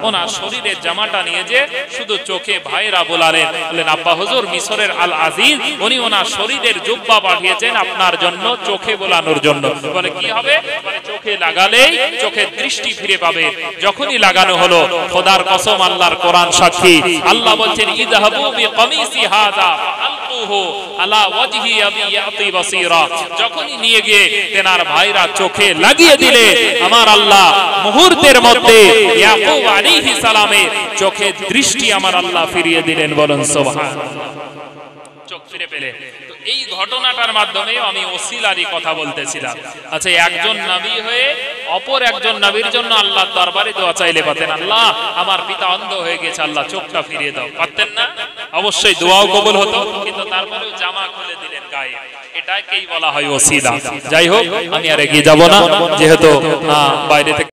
ওনার শরীরের জামাটা নিয়ে যে শুধু চোখে ভাইরা বললেন, আব্বা হুজুর, মিশরের আল আজিজ উনি ওনার শরীরের জুব্বা পাঠিয়েছেন আপনার জন্য, চোখে বোলানোর জন্য। বলে, কি হবে? বলে, চোখে লাগালেই চোখের দৃষ্টি ফিরে পাবে। যখনই লাগানো হলো, খোদার কসম, আল্লাহর কোরআন সাক্ষী, আল্লাহ বলছেন, ইযহাবু বিকামিসি হাযা ফাআলকুহু আলা ওয়াজহি আবি ইয়াতি বাসীরা। যখনই নিয়ে গিয়ে তেনার ভাইরা চোখে লাগিয়ে দিলে, আমার আল্লাহ মুহূর্তের মধ্যে ইয়াকুব আলাইহিস সালামের চোখে দৃষ্টি আমার আল্লাহ ফিরিয়ে দিলেন। বলুন সুবহানাল্লাহ। চোখ ফিরে পেলে। তো এই ঘটনাটার মাধ্যমে আমি ওসিলারই কথা বলতেছিলাম। আচ্ছা, একজন নবী হয়ে অপর একজন নবীর জন্য আল্লাহর দরবারে দোয়া চাইলে পাতেন, আল্লাহ আমার পিতা অন্ধ হয়ে গেছে, আল্লাহ চোখটা ফিরিয়ে দাও, পারতেন না? অবশ্যই দোয়াও কবুল হতো, কিন্তু তারপরেও জামা খুলে দিলেন গায়ে। এটাকেই বলা হয় ওসিলা। যাই হোক, আমি আর এগিয়ে যাব না, যেহেতু বাইরে থেকে